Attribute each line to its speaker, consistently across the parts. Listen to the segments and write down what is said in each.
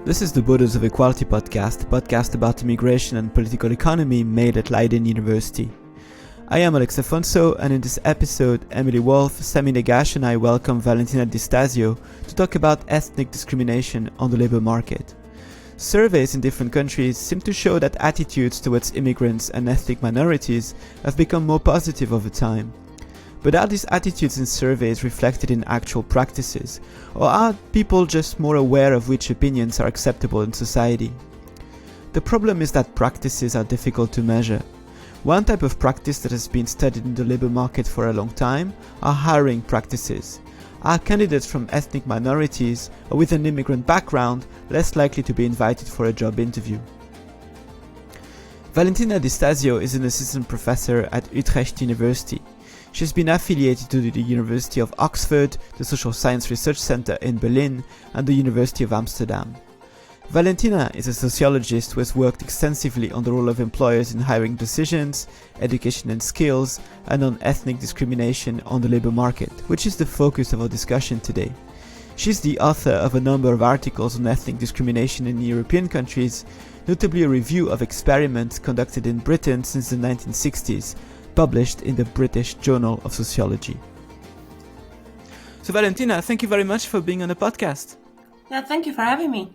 Speaker 1: This is the Borders of Equality podcast, a podcast about immigration and political economy made at Leiden University. I am Alex Afonso, and in this episode, Emily Wolf, Sami Negash and I welcome Valentina di Stasio to talk about ethnic discrimination on the labour market. Surveys in different countries seem to show that attitudes towards immigrants and ethnic minorities have become more positive over time. But are these attitudes in surveys reflected in actual practices, or are people just more aware of which opinions are acceptable in society? The problem is that practices are difficult to measure. One type of practice that has been studied in the labour market for a long time are hiring practices. Are candidates from ethnic minorities or with an immigrant background less likely to be invited for a job interview? Valentina di Stasio is an assistant professor at Utrecht University. She's been affiliated to the University of Oxford, the Social Science Research Center in Berlin, and the University of Amsterdam. Valentina is a sociologist who has worked extensively on the role of employers in hiring decisions, education and skills, and on ethnic discrimination on the labor market, which is the focus of our discussion today. She's the author of a number of articles on ethnic discrimination in European countries, notably a review of experiments conducted in Britain since the 1960s, published in the British Journal of Sociology. So Valentina, thank you very much for being on the podcast.
Speaker 2: Yeah, thank you for having me.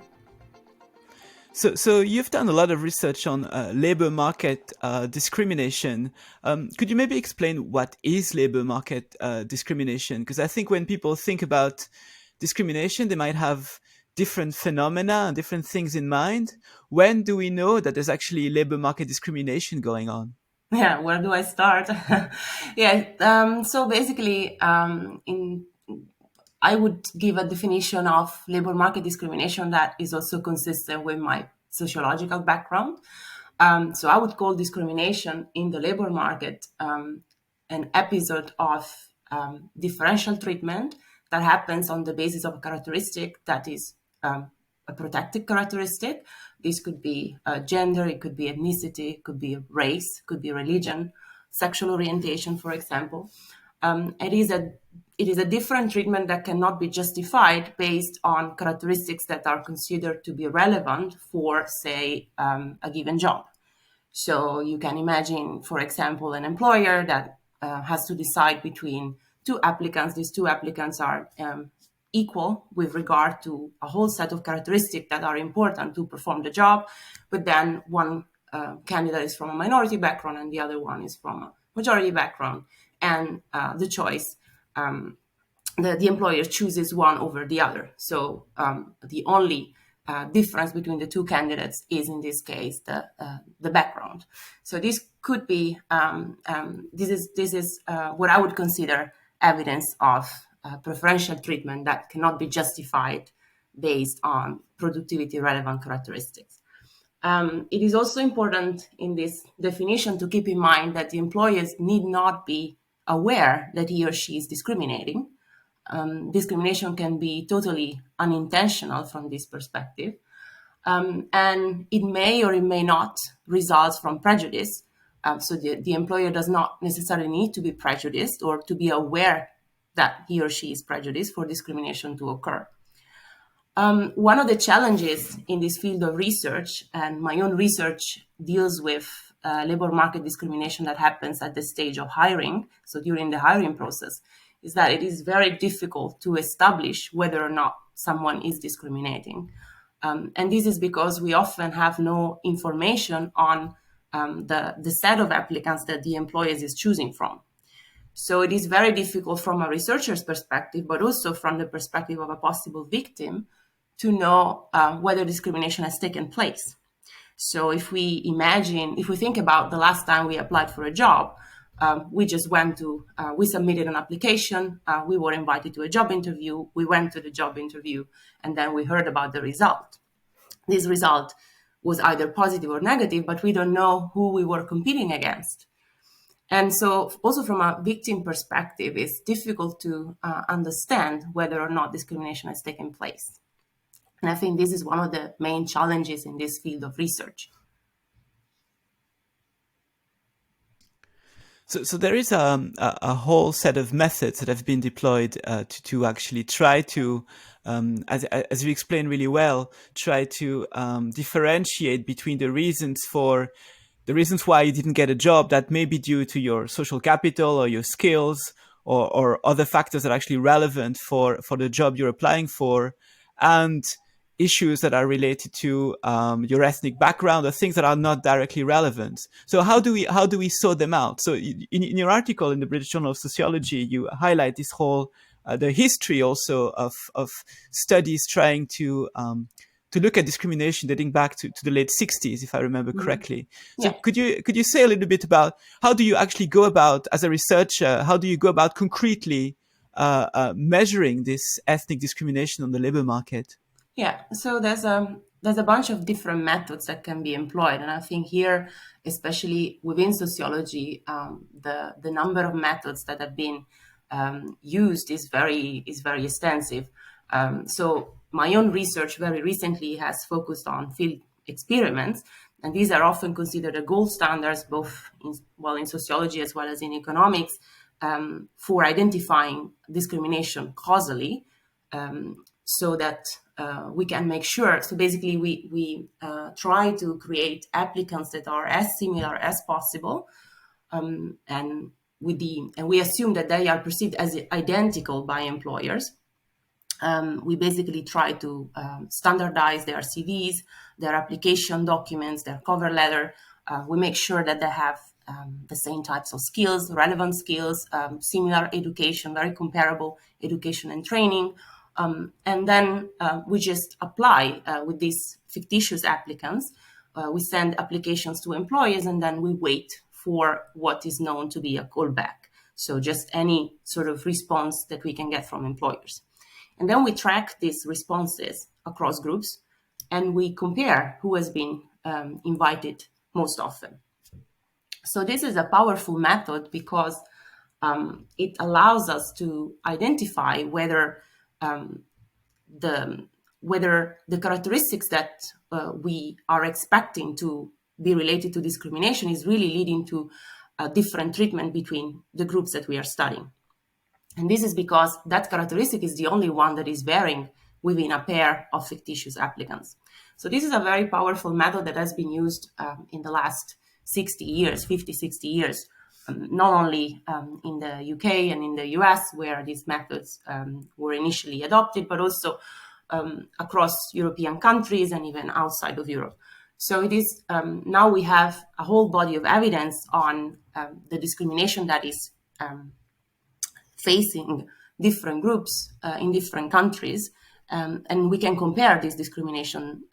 Speaker 1: So you've done a lot of research on labor market discrimination. Could you maybe explain what is labor market discrimination? Because I think when people think about discrimination, they might have different phenomena and different things in mind. When do we know that there's actually labor market discrimination going on?
Speaker 2: Yeah, where do I start? So basically, I would give a definition of labor market discrimination that is also consistent with my sociological background. So I would call discrimination in the labor market an episode of differential treatment that happens on the basis of a characteristic that is a protected characteristic. This could be gender, it could be ethnicity, it could be race, it could be religion, sexual orientation, for example. It is a different treatment that cannot be justified based on characteristics that are considered to be relevant for, say, a given job. So you can imagine, for example, an employer that has to decide between two applicants. These two applicants are equal with regard to a whole set of characteristics that are important to perform the job, but then one candidate is from a minority background and the other one is from a majority background, and the choice, the employer chooses one over the other. So the only difference between the two candidates is, in this case, the background. So this could be this is what I would consider evidence of preferential treatment that cannot be justified based on productivity relevant characteristics. It is also important in this definition to keep in mind that the employers need not be aware that he or she is discriminating. Discrimination can be totally unintentional from this perspective, and it may or it may not result from prejudice. So the employer does not necessarily need to be prejudiced or to be aware that he or she is prejudiced for discrimination to occur. One of the challenges in this field of research, and my own research deals with labor market discrimination that happens at the stage of hiring, so during the hiring process, is that it is very difficult to establish whether or not someone is discriminating. And this is because we often have no information on the set of applicants that the employer is choosing from. So it is very difficult from a researcher's perspective, but also from the perspective of a possible victim, to know whether discrimination has taken place. So if we think about the last time we applied for a job, we submitted an application, we were invited to a job interview, we went to the job interview, and then we heard about the result. This result was either positive or negative, but we don't know who we were competing against. And so also from a victim perspective, it's difficult to understand whether or not discrimination has taken place. And I think this is one of the main challenges in this field of research.
Speaker 1: So there is a whole set of methods that have been deployed to actually try to, as you explained really well, try to differentiate between the reasons why you didn't get a job that may be due to your social capital or your skills or other factors that are actually relevant for the job you're applying for, and issues that are related to your ethnic background or things that are not directly relevant. So how do we sort them out? So in your article in the British Journal of Sociology, you highlight this whole the history also of studies trying to look at discrimination dating back to the late 60s, if I remember correctly. So
Speaker 2: Yeah.
Speaker 1: could you say a little bit about how do you actually go about, as a researcher, how do you go about concretely measuring this ethnic discrimination on the labor market?
Speaker 2: Yeah, so there's a bunch of different methods that can be employed, and I think here, especially within sociology, the number of methods that have been used is very extensive. So my own research very recently has focused on field experiments, and these are often considered the gold standards, both in sociology as well as in economics, for identifying discrimination causally. So that we can make sure. So basically, we try to create applicants that are as similar as possible, and we assume that they are perceived as identical by employers. We basically try to standardize their CVs, their application documents, their cover letter. We make sure that they have the same types of skills, relevant skills, similar education, very comparable education and training. And then we just apply with these fictitious applicants. We send applications to employers, and then we wait for what is known to be a callback. So just any sort of response that we can get from employers. And then we track these responses across groups, and we compare who has been invited most often. So this is a powerful method because it allows us to identify whether the characteristics that we are expecting to be related to discrimination is really leading to a different treatment between the groups that we are studying. And this is because that characteristic is the only one that is varying within a pair of fictitious applicants. So this is a very powerful method that has been used in the last 60 years, 50, 60 years, not only in the UK and in the US, where these methods were initially adopted, but also across European countries and even outside of Europe. So it is now we have a whole body of evidence on the discrimination that is facing different groups in different countries, and we can compare these discrimination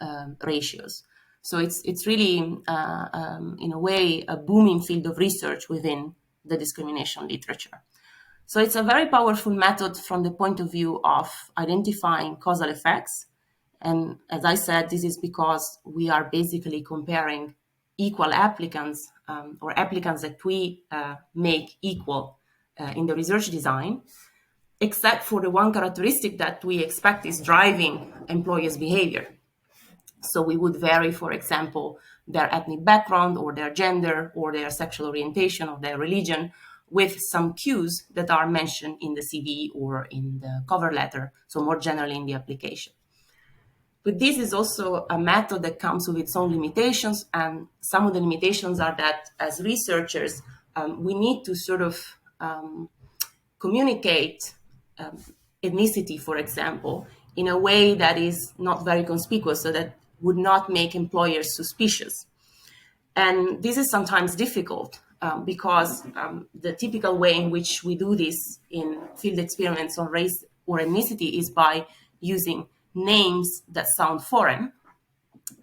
Speaker 2: ratios. So it's really, in a way, a booming field of research within the discrimination literature. So it's a very powerful method from the point of view of identifying causal effects. And as I said, this is because we are basically comparing equal applicants or applicants that we make equal in the research design, except for the one characteristic that we expect is driving employers' behavior. So we would vary, for example, their ethnic background or their gender or their sexual orientation or their religion with some cues that are mentioned in the CV or in the cover letter, so more generally in the application. But this is also a method that comes with its own limitations, and some of the limitations are that as researchers, we need to sort of communicate ethnicity, for example, in a way that is not very conspicuous, so that would not make employers suspicious. And this is sometimes difficult because the typical way in which we do this in field experiments on race or ethnicity is by using names that sound foreign.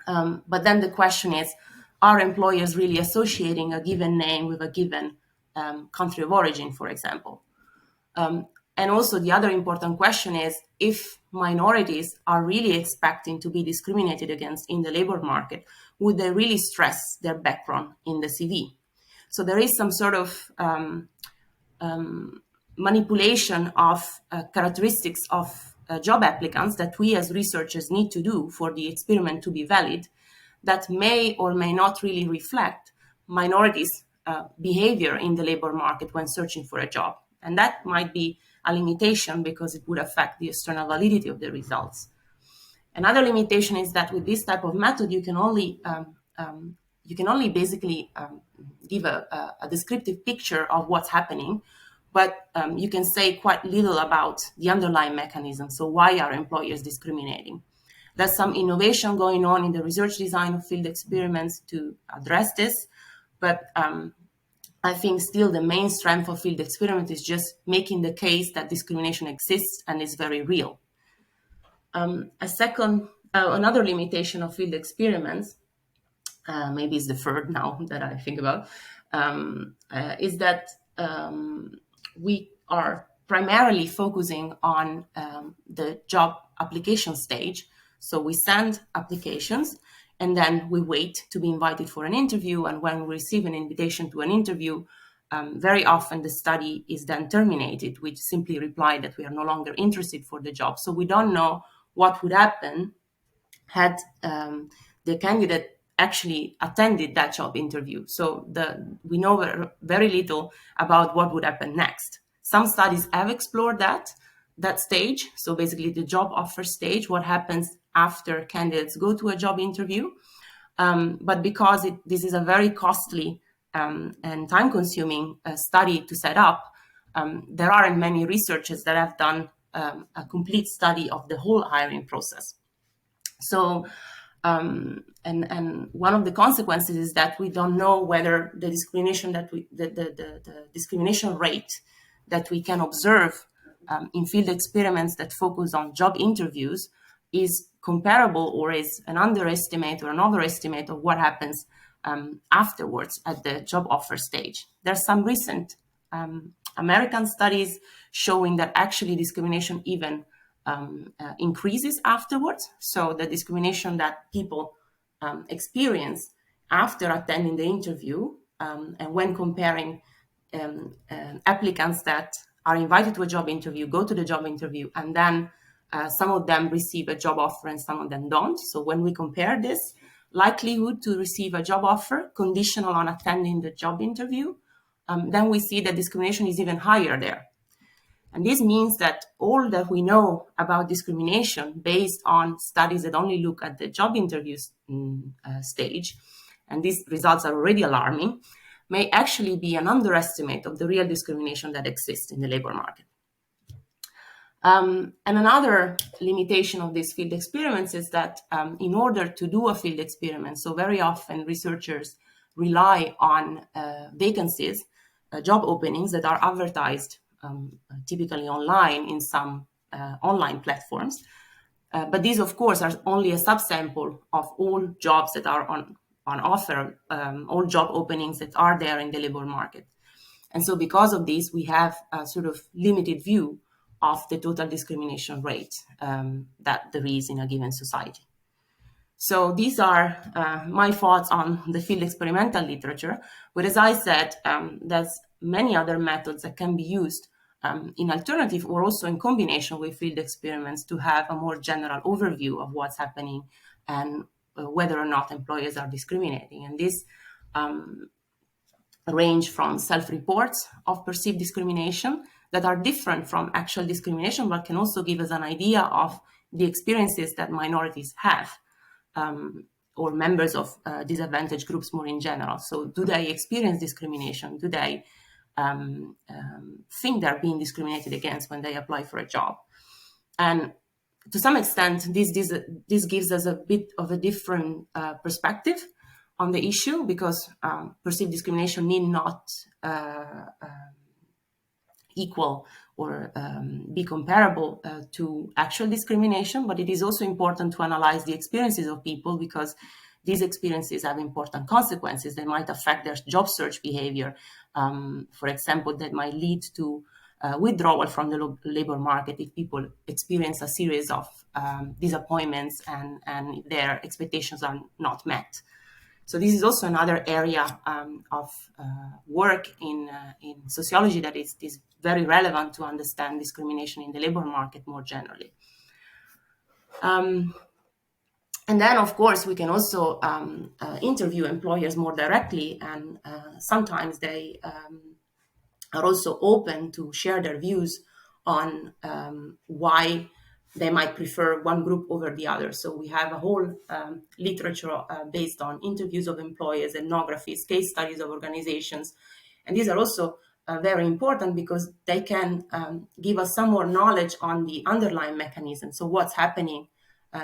Speaker 2: But then the question is, are employers really associating a given name with a given country of origin, for example? And also the other important question is if minorities are really expecting to be discriminated against in the labor market, would they really stress their background in the CV? So there is some sort of manipulation of characteristics of job applicants that we as researchers need to do for the experiment to be valid that may or may not really reflect minorities' behavior in the labor market when searching for a job. And that might be a limitation because it would affect the external validity of the results. Another limitation is that with this type of method, you can only basically give a descriptive picture of what's happening, but you can say quite little about the underlying mechanism. So why are employers discriminating? There's some innovation going on in the research design of field experiments to address this, but I think still the main strength of field experiment is just making the case that discrimination exists and is very real. Another limitation of field experiments, maybe it's the third now that I think about, is that we are primarily focusing on the job application stage. So we send applications and then we wait to be invited for an interview. And when we receive an invitation to an interview, very often the study is then terminated, which simply reply that we are no longer interested for the job. So we don't know what would happen had the candidate actually attended that job interview. So we know very little about what would happen next. Some studies have explored that stage. So basically the job offer stage, what happens after candidates go to a job interview. But because this is a very costly and time-consuming study to set up, there aren't many researchers that have done a complete study of the whole hiring process. So, and one of the consequences is that we don't know whether the discrimination the discrimination rate that we can observe in field experiments that focus on job interviews is comparable or is an underestimate or an overestimate of what happens afterwards at the job offer stage. There's some recent American studies showing that actually discrimination even increases afterwards. So the discrimination that people experience after attending the interview and when comparing applicants that are invited to a job interview, go to the job interview, and then some of them receive a job offer and some of them don't. So when we compare this likelihood to receive a job offer conditional on attending the job interview, then we see that discrimination is even higher there. And this means that all that we know about discrimination based on studies that only look at the job interview stage, and these results are already alarming, may actually be an underestimate of the real discrimination that exists in the labor market. And another limitation of these field experiments is that in order to do a field experiment, so very often researchers rely on vacancies, job openings that are advertised typically online in some online platforms. But these, of course, are only a subsample of all jobs that are on offer, all job openings that are there in the labor market. And so because of this, we have a sort of limited view of the total discrimination rate that there is in a given society. So these are my thoughts on the field experimental literature. But as I said, there's many other methods that can be used in alternative or also in combination with field experiments to have a more general overview of what's happening and whether or not employers are discriminating. And this range from self-reports of perceived discrimination that are different from actual discrimination, but can also give us an idea of the experiences that minorities have or members of disadvantaged groups more in general. So do they experience discrimination? Do they think they're being discriminated against when they apply for a job? And to some extent, this gives us a bit of a different perspective on the issue, because perceived discrimination need not equal or be comparable to actual discrimination, but it is also important to analyze the experiences of people, because these experiences have important consequences. They might affect their job search behavior. For example, that might lead to withdrawal from the labor market if people experience a series of disappointments and their expectations are not met. So this is also another area of work in sociology that is very relevant to understand discrimination in the labor market more generally. And then, of course, we can also interview employers more directly, and sometimes they are also open to share their views on why they might prefer one group over the other. So we have a whole literature based on interviews of employers, ethnographies, case studies of organizations. And these are also very important because they can give us some more knowledge on the underlying mechanism. So what's happening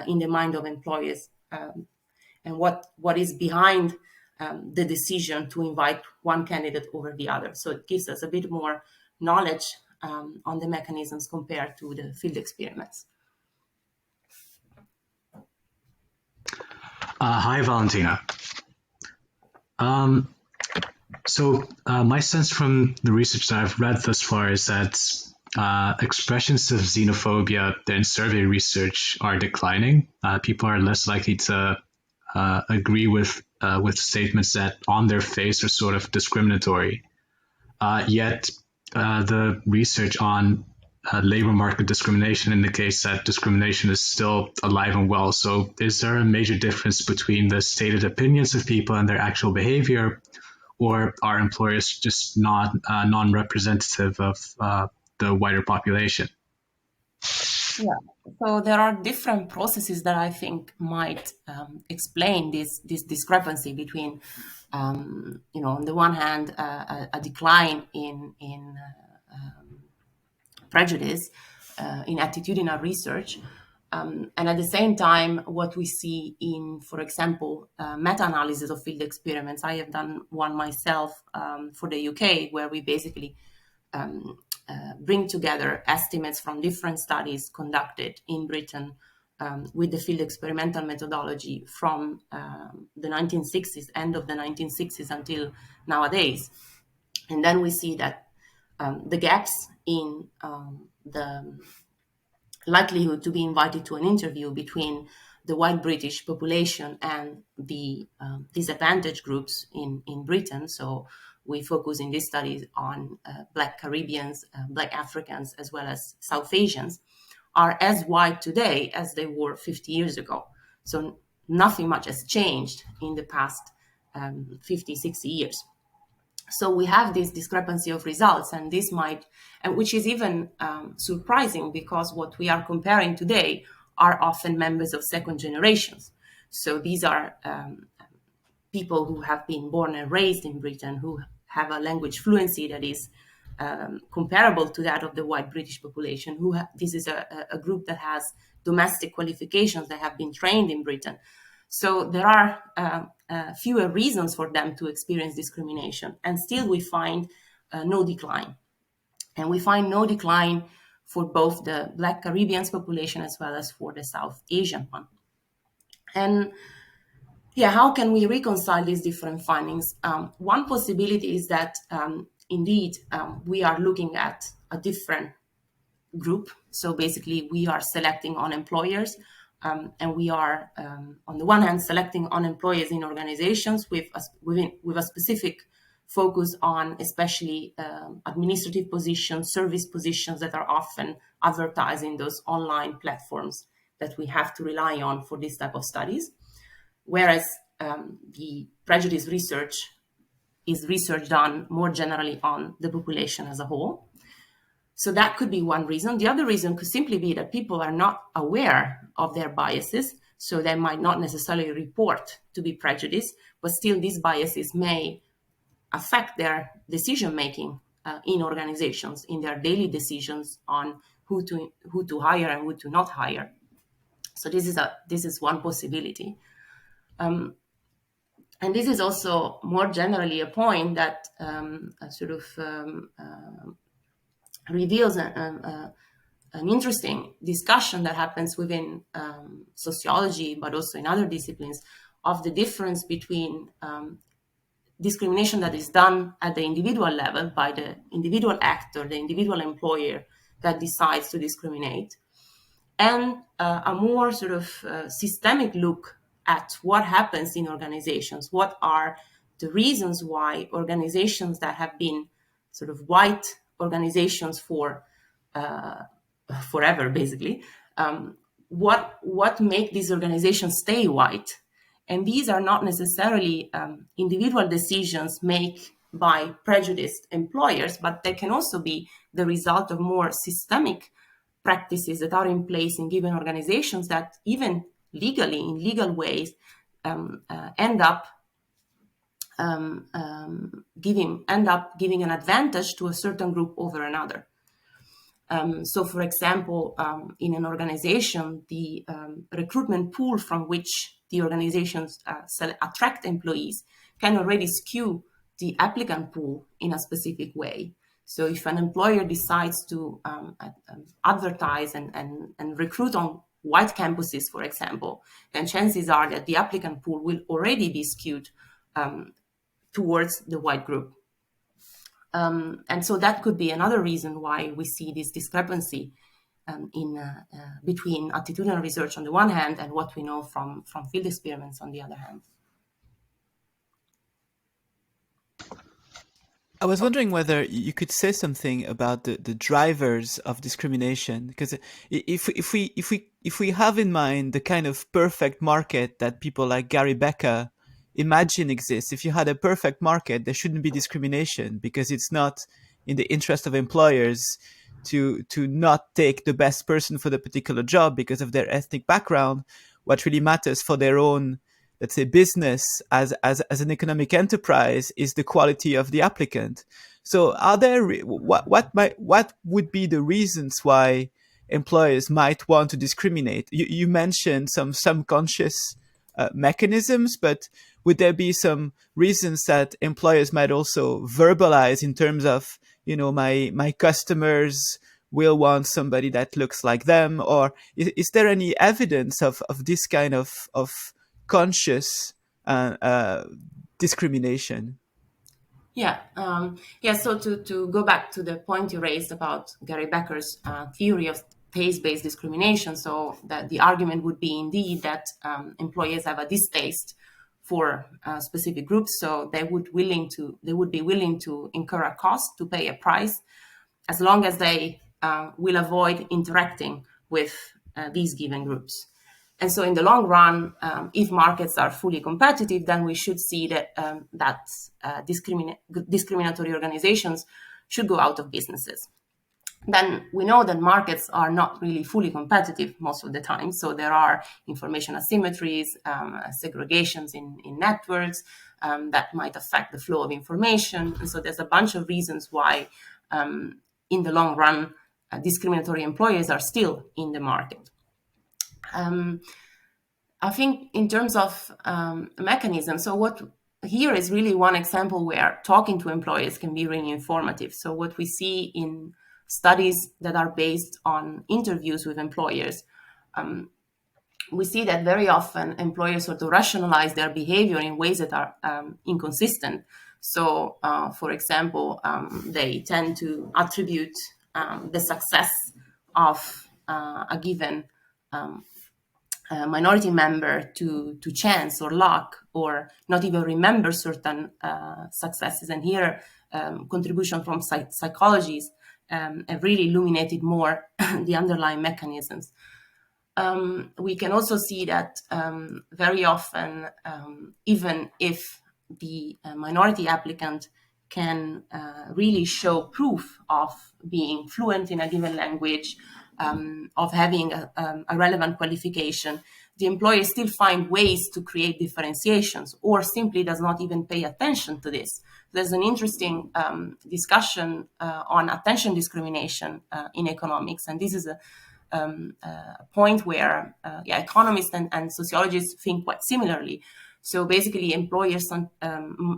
Speaker 2: in the mind of employers, and what is behind the decision to invite one candidate over the other. So it gives us a bit more knowledge on the mechanisms compared to the field experiments.
Speaker 3: Hi, Valentina. My sense from the research that I've read thus far is that expressions of xenophobia in survey research are declining. People are less likely to agree with statements that on their face are sort of discriminatory. Yet the research on labor market discrimination indicates that discrimination is still alive and well. So is there a major difference between the stated opinions of people and their actual behavior, or are employers just not non-representative of the wider population?
Speaker 2: Yeah. So there are different processes that I think might explain this discrepancy between, on the one hand, a decline in prejudice, in attitudinal research, and at the same time, what we see in, for example, meta-analysis of field experiments. I have done one myself for the UK, where we basically bring together estimates from different studies conducted in Britain with the field experimental methodology from the 1960s, end of the 1960s until nowadays. And then we see that the gaps in the likelihood to be invited to an interview between the white British population and the disadvantaged groups in Britain. So we focus in these studies on Black Caribbeans, Black Africans, as well as South Asians, are as wide today as they were 50 years ago. So nothing much has changed in the past 50, 60 years. So we have this discrepancy of results, and this might, and which is even surprising, because what we are comparing today are often members of second generations. So these are people who have been born and raised in Britain, who have a language fluency that is comparable to that of the white British population. This is a group that has domestic qualifications, that have been trained in Britain. So there are fewer reasons for them to experience discrimination, and still we find no decline. And we find no decline for both the Black Caribbean population as well as for the South Asian one. And how can we reconcile these different findings? One possibility is that indeed we are looking at a different group. So basically we are selecting on employers, and we are on the one hand selecting on employers in organizations with a specific focus on especially administrative positions, service positions that are often advertised in those online platforms that we have to rely on for this type of studies. Whereas the prejudice research is research done more generally on the population as a whole. So that could be one reason. The other reason could simply be that people are not aware of their biases, so they might not necessarily report to be prejudiced, but still these biases may affect their decision-making in organizations, in their daily decisions on who to hire and who to not hire. So this is one possibility. And this is also more generally a point that reveals an interesting discussion that happens within sociology, but also in other disciplines, of the difference between discrimination that is done at the individual level by the individual actor, the individual employer that decides to discriminate, and a more sort of systemic look at what happens in organizations. What are the reasons why organizations that have been sort of white organizations for forever, basically, what make these organizations stay white. And these are not necessarily individual decisions made by prejudiced employers, but they can also be the result of more systemic practices that are in place in given organizations that even legally, in legal ways, end up giving an advantage to a certain group over another. So, for example, in an organization, the recruitment pool from which the organizations attract employees can already skew the applicant pool in a specific way. So if an employer decides to advertise and recruit on white campuses, for example, then chances are that the applicant pool will already be skewed towards the white group. And so that could be another reason why we see this discrepancy between attitudinal research on the one hand and what we know from field experiments on the other hand.
Speaker 1: I was wondering whether you could say something about the drivers of discrimination, because if we have in mind the kind of perfect market that people like Gary Becker imagine exists, if you had a perfect market, there shouldn't be discrimination, because it's not in the interest of employers to not take the best person for the particular job because of their ethnic background. What really matters for their own, let's say, business as an economic enterprise is the quality of the applicant. So are there what would be the reasons why employers might want to discriminate? You mentioned some subconscious mechanisms, but would there be some reasons that employers might also verbalize in terms of, my customers will want somebody that looks like them? Or is there any evidence of this kind of conscious discrimination?
Speaker 2: So to go back to the point you raised about Gary Becker's theory of taste-based discrimination, so that the argument would be indeed that employers have a distaste for specific groups, so they would be willing to incur a cost, to pay a price, as long as they will avoid interacting with these given groups. And so in the long run, if markets are fully competitive, then we should see that discriminatory organizations should go out of businesses. Then we know that markets are not really fully competitive most of the time. So there are information asymmetries, segregations in networks that might affect the flow of information. And so there's a bunch of reasons why, in the long run, discriminatory employers are still in the market. I think in terms of mechanism, so what here is really one example where talking to employers can be really informative. So what we see in studies that are based on interviews with employers, we see that very often employers sort of rationalize their behavior in ways that are inconsistent. So, for example, they tend to attribute the success of a given minority member to chance or luck, or not even remember certain successes. And here, contribution from psychologists have really illuminated more the underlying mechanisms. We can also see that very often, even if the minority applicant can really show proof of being fluent in a given language, of having a relevant qualification, the employer still find ways to create differentiations, or simply does not even pay attention to this. There's an interesting discussion on attention discrimination in economics, and this is a point where economists and sociologists think quite similarly. So basically, employers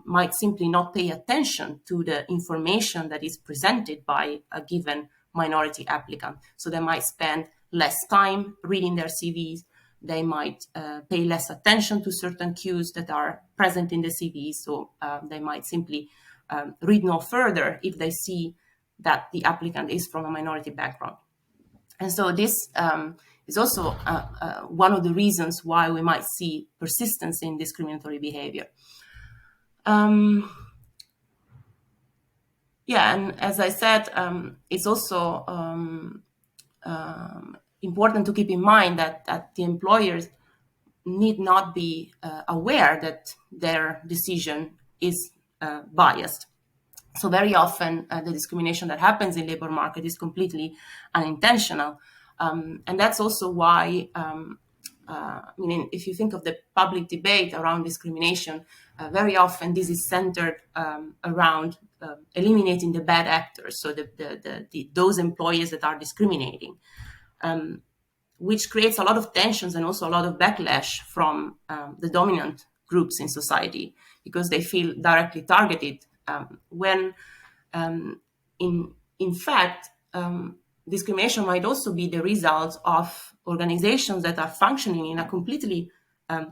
Speaker 2: might simply not pay attention to the information that is presented by a given minority applicant. So they might spend less time reading their CVs. They might pay less attention to certain cues that are present in the CV. So they might simply read no further if they see that the applicant is from a minority background. And so this is also one of the reasons why we might see persistence in discriminatory behavior. And as I said, it's also important to keep in mind that the employers need not be aware that their decision is biased. So very often the discrimination that happens in labor market is completely unintentional. And that's also why, if you think of the public debate around discrimination, very often this is centered around eliminating the bad actors, so those employers that are discriminating, which creates a lot of tensions and also a lot of backlash from the dominant groups in society, because they feel directly targeted, when in fact discrimination might also be the result of organizations that are functioning in a completely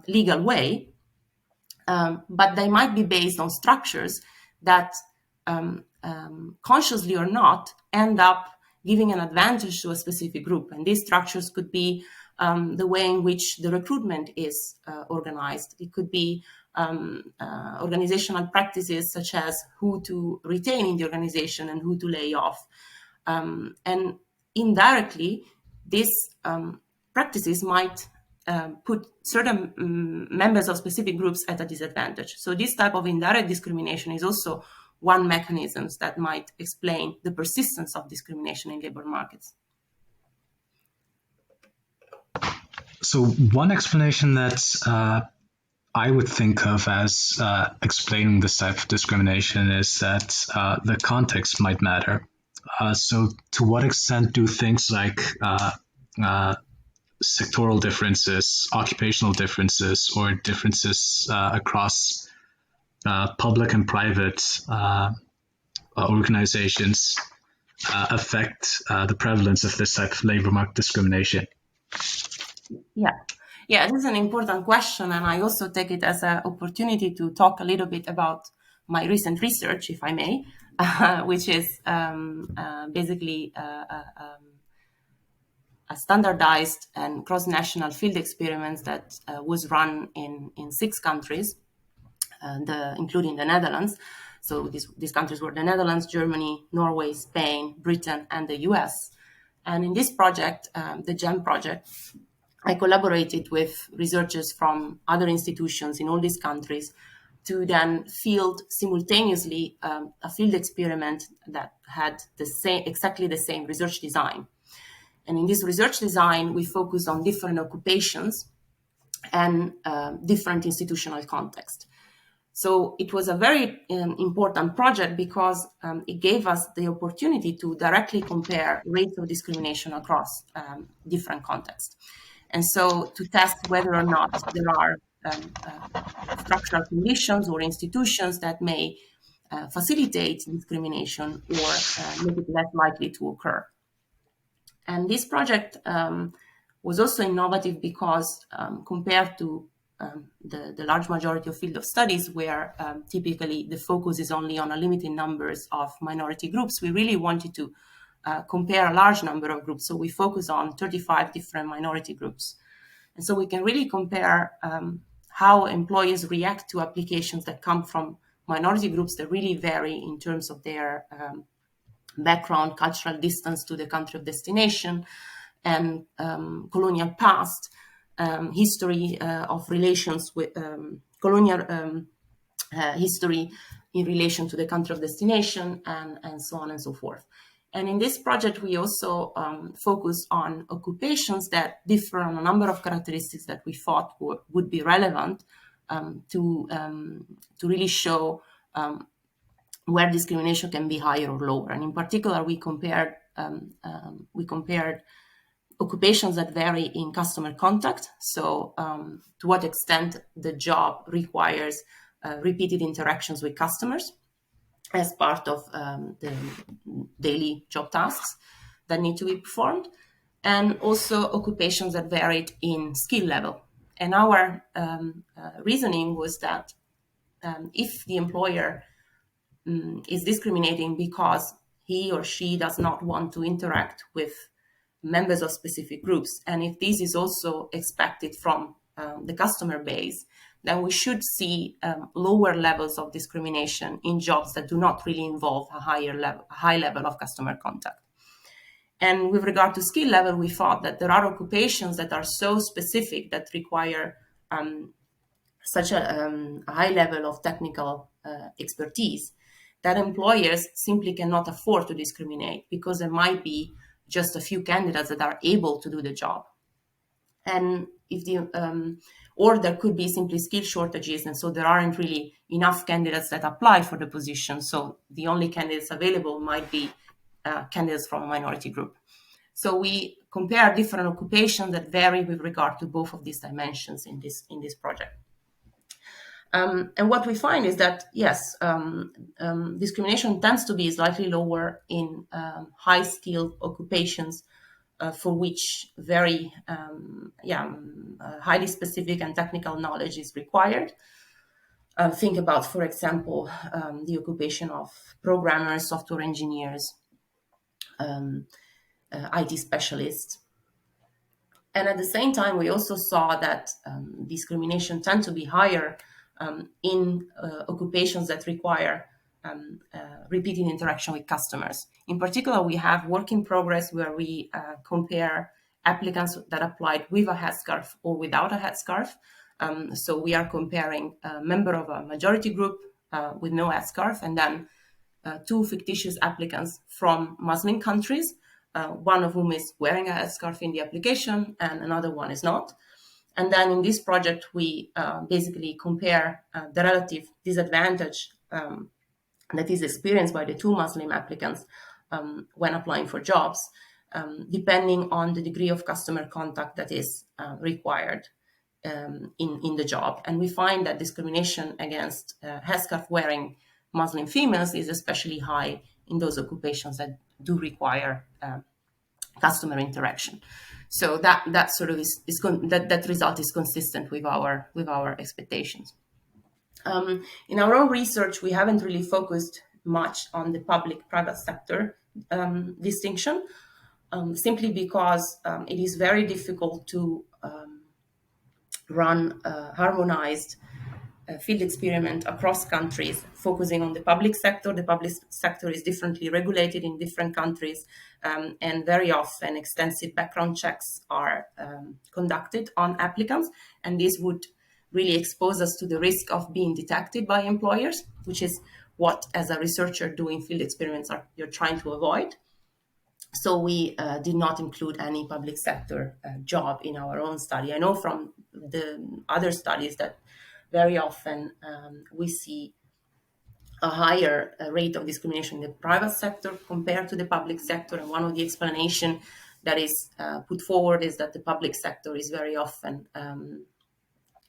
Speaker 2: legal way, but they might be based on structures that consciously or not end up giving an advantage to a specific group. And these structures could be the way in which the recruitment is organized. It could be organizational practices such as who to retain in the organization and who to lay off. And indirectly, these practices might put certain members of specific groups at a disadvantage. So this type of indirect discrimination is also one mechanism that might explain the persistence of discrimination in labor markets.
Speaker 3: So one explanation that I would think of as explaining this type of discrimination is that the context might matter. So to what extent do things like sectoral differences, occupational differences, or differences across public and private organizations affect the prevalence of this type of labor market discrimination?
Speaker 2: Yeah, this is an important question, and I also take it as an opportunity to talk a little bit about my recent research, if I may, which is basically a standardized and cross-national field experiment that was run in 6 countries, including the Netherlands. So these countries were the Netherlands, Germany, Norway, Spain, Britain, and the US. And in this project, the GEM project, I collaborated with researchers from other institutions in all these countries to then field simultaneously a field experiment that had exactly the same research design. And in this research design, we focused on different occupations and different institutional contexts. So it was a very important project because it gave us the opportunity to directly compare rates of discrimination across different contexts. And so to test whether or not there are structural conditions or institutions that may facilitate discrimination or make it less likely to occur. And this project was also innovative because compared to the large majority of field of studies where typically the focus is only on a limited numbers of minority groups, we really wanted to compare a large number of groups. So we focus on 35 different minority groups. And so we can really compare how employers react to applications that come from minority groups that really vary in terms of their background, cultural distance to the country of destination, and colonial past, history of relations with colonial history in relation to the country of destination, and so on and so forth. And in this project, we also focus on occupations that differ on a number of characteristics that we thought would be relevant to really show where discrimination can be higher or lower. And in particular, we compared occupations that vary in customer contact. So to what extent the job requires repeated interactions with customers as part of the daily job tasks that need to be performed, and also occupations that varied in skill level. And our reasoning was that if the employer is discriminating because he or she does not want to interact with members of specific groups, and if this is also expected from the customer base, then we should see lower levels of discrimination in jobs that do not really involve a high level of customer contact. And with regard to skill level, we thought that there are occupations that are so specific that require such a high level of technical expertise that employers simply cannot afford to discriminate, because there might be just a few candidates that are able to do the job. And if or there could be simply skill shortages, and so there aren't really enough candidates that apply for the position. So the only candidates available might be candidates from a minority group. So we compare different occupations that vary with regard to both of these dimensions in this project. And what we find is that, yes, discrimination tends to be slightly lower in high-skilled occupations for which very highly specific and technical knowledge is required. Think about, for example, the occupation of programmers, software engineers, IT specialists. And at the same time, we also saw that discrimination tends to be higher in occupations that require repeated interaction with customers. In particular, we have work in progress where we compare applicants that applied with a headscarf or without a headscarf. So we are comparing a member of a majority group with no headscarf, and then two fictitious applicants from Muslim countries, one of whom is wearing a headscarf in the application and another one is not. And then in this project, we basically compare the relative disadvantage that is experienced by the two Muslim applicants when applying for jobs, depending on the degree of customer contact that is required in the job. And we find that discrimination against headscarf wearing Muslim females is especially high in those occupations that do require customer interaction. So that sort of that result is consistent with our expectations. In our own research, we haven't really focused much on the public-private sector distinction, simply because it is very difficult to run a harmonized field experiment across countries, focusing on the public sector. The public sector is differently regulated in different countries, and very often extensive background checks are conducted on applicants, and this would really expose us to the risk of being detected by employers, which is what, as a researcher doing field experiments, you're trying to avoid. So we did not include any public sector job in our own study. I know from the other studies that very often we see a higher rate of discrimination in the private sector compared to the public sector. And one of the explanations that is put forward is that the public sector is very often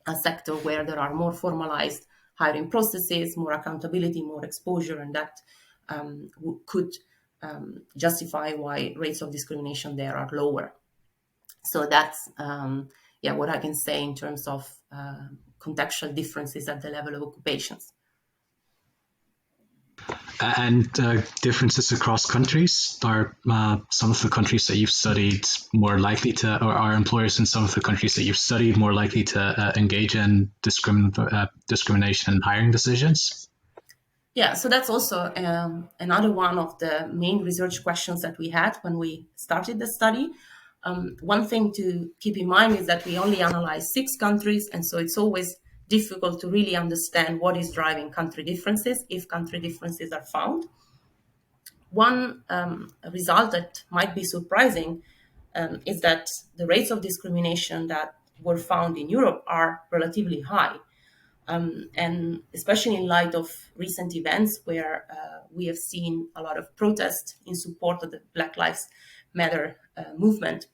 Speaker 2: a sector where there are more formalized hiring processes, more accountability, more exposure, and that could justify why rates of discrimination there are lower. So that's what I can say in terms of contextual differences at the level of occupations.
Speaker 3: And differences across countries? Are some of the countries that you've studied more likely to, or are employers in some of the countries that you've studied more likely to engage in discrimination in hiring decisions?
Speaker 2: Yeah, so that's also another one of the main research questions that we had when we started the study. One thing to keep in mind is that we only analyze 6 countries, and so it's always difficult to really understand what is driving country differences, if country differences are found. One result that might be surprising is that the rates of discrimination that were found in Europe are relatively high. And especially in light of recent events where we have seen a lot of protest in support of the Black Lives Matter movement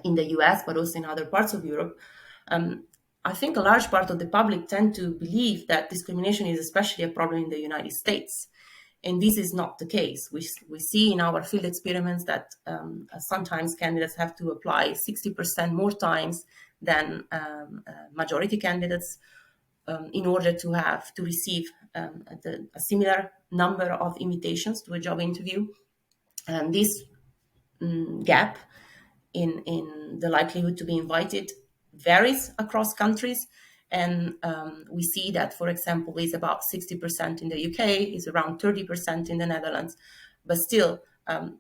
Speaker 2: in the US, but also in other parts of Europe. I think a large part of the public tend to believe that discrimination is especially a problem in the United States. And this is not the case. We see in our field experiments that sometimes candidates have to apply 60% more times than majority candidates in order to receive a similar number of invitations to a job interview. And this gap in the likelihood to be invited varies across countries. And we see that, for example, is about 60% in the UK, is around 30% in the Netherlands. But still,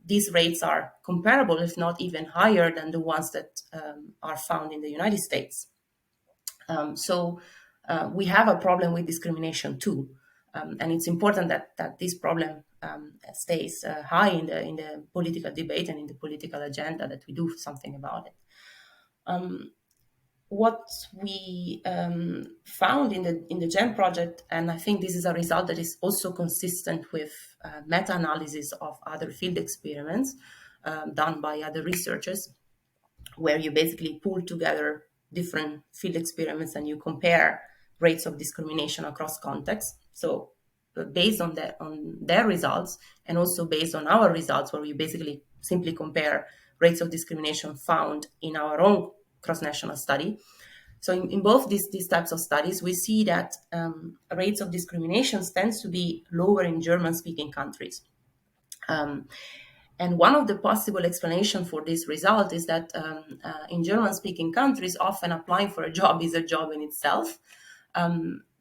Speaker 2: these rates are comparable, if not even higher than the ones that are found in the United States. So we have a problem with discrimination too, and it's important that this problem stays high in the political debate and in the political agenda, that we do something about it. What we found in the GEM project, and I think this is a result that is also consistent with meta-analysis of other field experiments done by other researchers, where you basically pull together different field experiments and you compare rates of discrimination across contexts. So based on their results, and also based on our results, where we basically simply compare rates of discrimination found in our own cross-national study. So in both these types of studies, we see that rates of discrimination tends to be lower in German-speaking countries. And one of the possible explanations for this result is that in German-speaking countries, often applying for a job is a job in itself,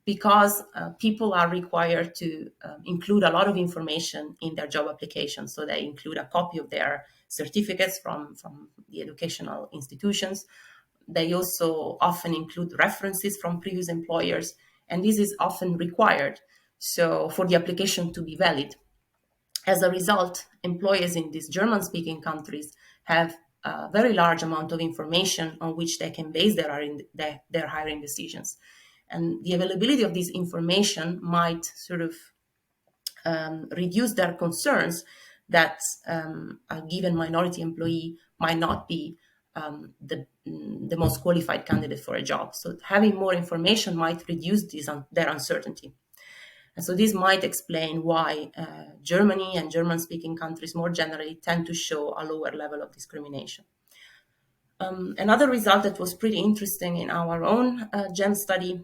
Speaker 2: because people are required to include a lot of information in their job application. So they include a copy of their certificates from the educational institutions. They also often include references from previous employers, and this is often required so for the application to be valid. As a result, employers in these German-speaking countries have a very large amount of information on which they can base their hiring decisions. And the availability of this information might sort of reduce their concerns that a given minority employee might not be the most qualified candidate for a job. So having more information might reduce their uncertainty. And so this might explain why Germany and German-speaking countries more generally tend to show a lower level of discrimination. Another result that was pretty interesting in our own GEM study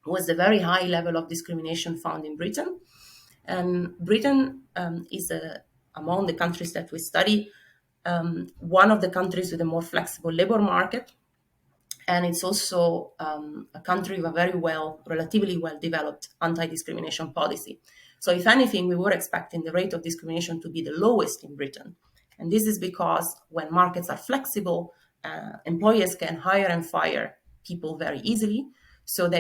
Speaker 2: was the very high level of discrimination found in Britain. And Britain is among the countries that we study, one of the countries with a more flexible labor market. And it's also a country with a relatively well-developed anti-discrimination policy. So if anything, we were expecting the rate of discrimination to be the lowest in Britain. And this is because when markets are flexible, employers can hire and fire people very easily. So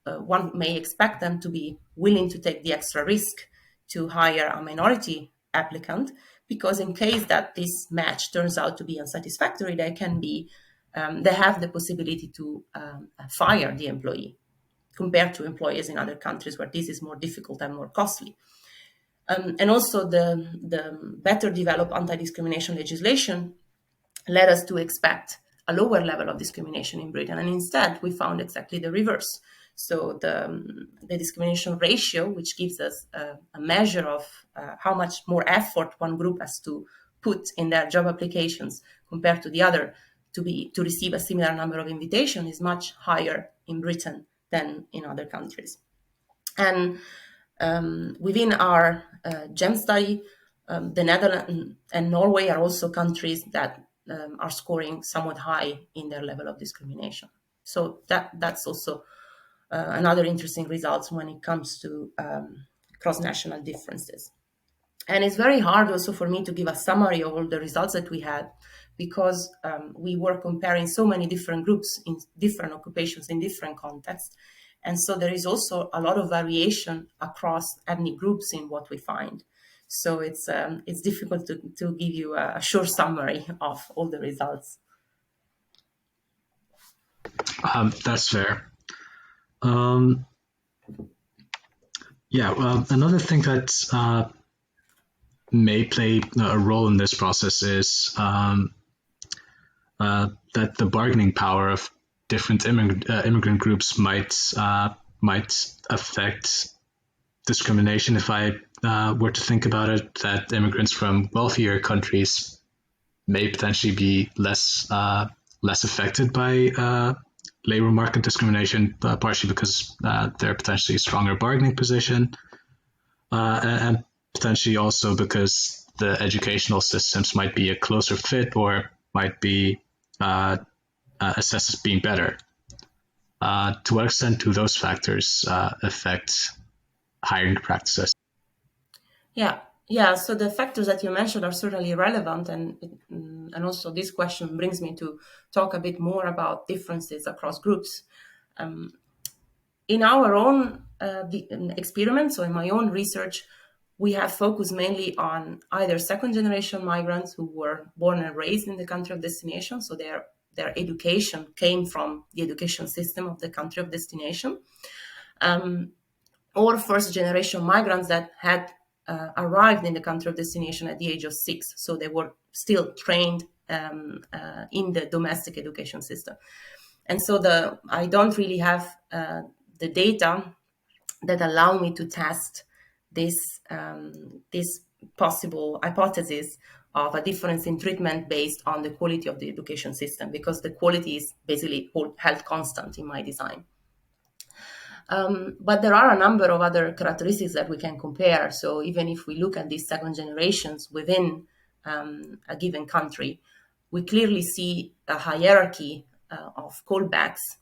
Speaker 2: one may expect them to be willing to take the extra risk to hire a minority applicant, because in case that this match turns out to be unsatisfactory, they have the possibility to fire the employee, compared to employers in other countries where this is more difficult and more costly. And also the better developed anti-discrimination legislation led us to expect a lower level of discrimination in Britain. And instead, we found exactly the reverse. So the discrimination ratio, which gives us a measure of how much more effort one group has to put in their job applications compared to the other to receive a similar number of invitations, is much higher in Britain than in other countries. And within our GEM study, the Netherlands and Norway are also countries that are scoring somewhat high in their level of discrimination. So that's also another interesting result when it comes to cross-national differences. And it's very hard also for me to give a summary of all the results that we had, because we were comparing so many different groups in different occupations in different contexts. And so there is also a lot of variation across ethnic groups in what we find. So it's difficult to give you a short summary of all the results.
Speaker 3: That's fair. Well, another thing that may play a role in this process is that the bargaining power of different immigrant groups might affect discrimination. If I were to think about it, that immigrants from wealthier countries may potentially be less affected by labor market discrimination, partially because they're potentially a stronger bargaining position, and potentially also because the educational systems might be a closer fit or might be assessed as being better. To what extent do those factors affect hiring practices?
Speaker 2: Yeah, Yeah, so the factors that you mentioned are certainly relevant, and also this question brings me to talk a bit more about differences across groups. In our own experiments, so in my own research, we have focused mainly on either second generation migrants who were born and raised in the country of destination, so their education came from the education system of the country of destination, or first generation migrants that had arrived in the country of destination at the age of 6, so they were still trained in the domestic education system. And so I don't really have the data that allow me to test this possible hypothesis of a difference in treatment based on the quality of the education system, because the quality is basically held constant in my design. But there are a number of other characteristics that we can compare. So even if we look at these second generations within a given country, we clearly see a hierarchy of callbacks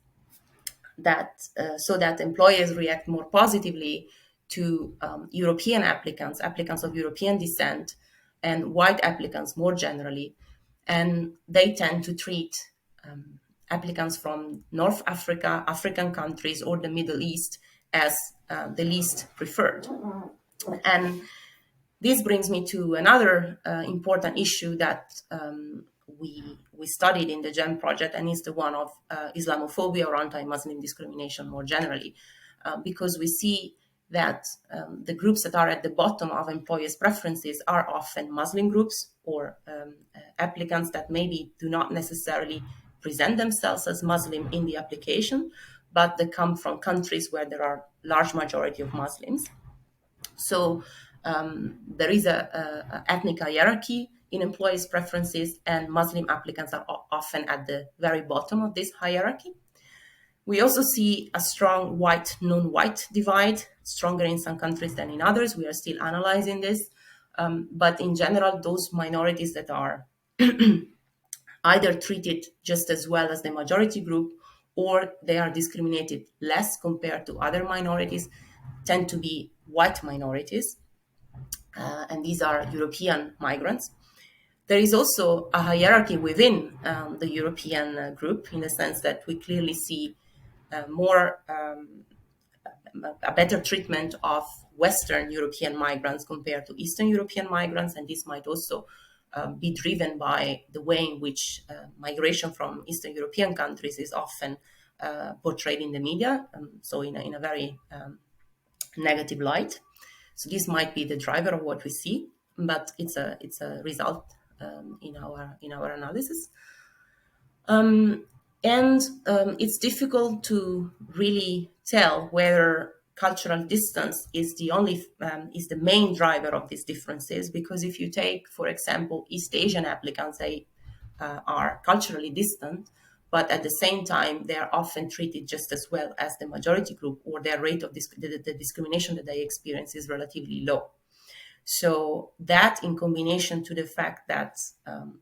Speaker 2: that so that employers react more positively to European applicants, applicants of European descent, and white applicants more generally. And they tend to treat applicants from North Africa, African countries, or the Middle East as the least preferred. And this brings me to another important issue that we studied in the GEM project, and is the one of Islamophobia or anti-Muslim discrimination more generally, because we see that the groups that are at the bottom of employers' preferences are often Muslim groups or applicants that maybe do not necessarily present themselves as Muslim in the application, but they come from countries where there are large majority of Muslims. So there is a ethnic hierarchy in employees' preferences, and Muslim applicants are often at the very bottom of this hierarchy. We also see a strong white, non-white divide, stronger in some countries than in others. We are still analyzing this. But in general, those minorities that are either treated just as well as the majority group, or they are discriminated less compared to other minorities, tend to be white minorities. And these are European migrants. There is also a hierarchy within the European group, in the sense that we clearly see a better treatment of Western European migrants compared to Eastern European migrants, and this might also be driven by the way in which migration from Eastern European countries is often portrayed in the media, so in a very negative light. So this might be the driver of what we see, but it's a result in our analysis. It's difficult to really tell whether cultural distance is the main driver of these differences, because if you take, for example, East Asian applicants, they are culturally distant, but at the same time they are often treated just as well as the majority group, or their rate of the discrimination that they experience is relatively low. So that, in combination to the fact that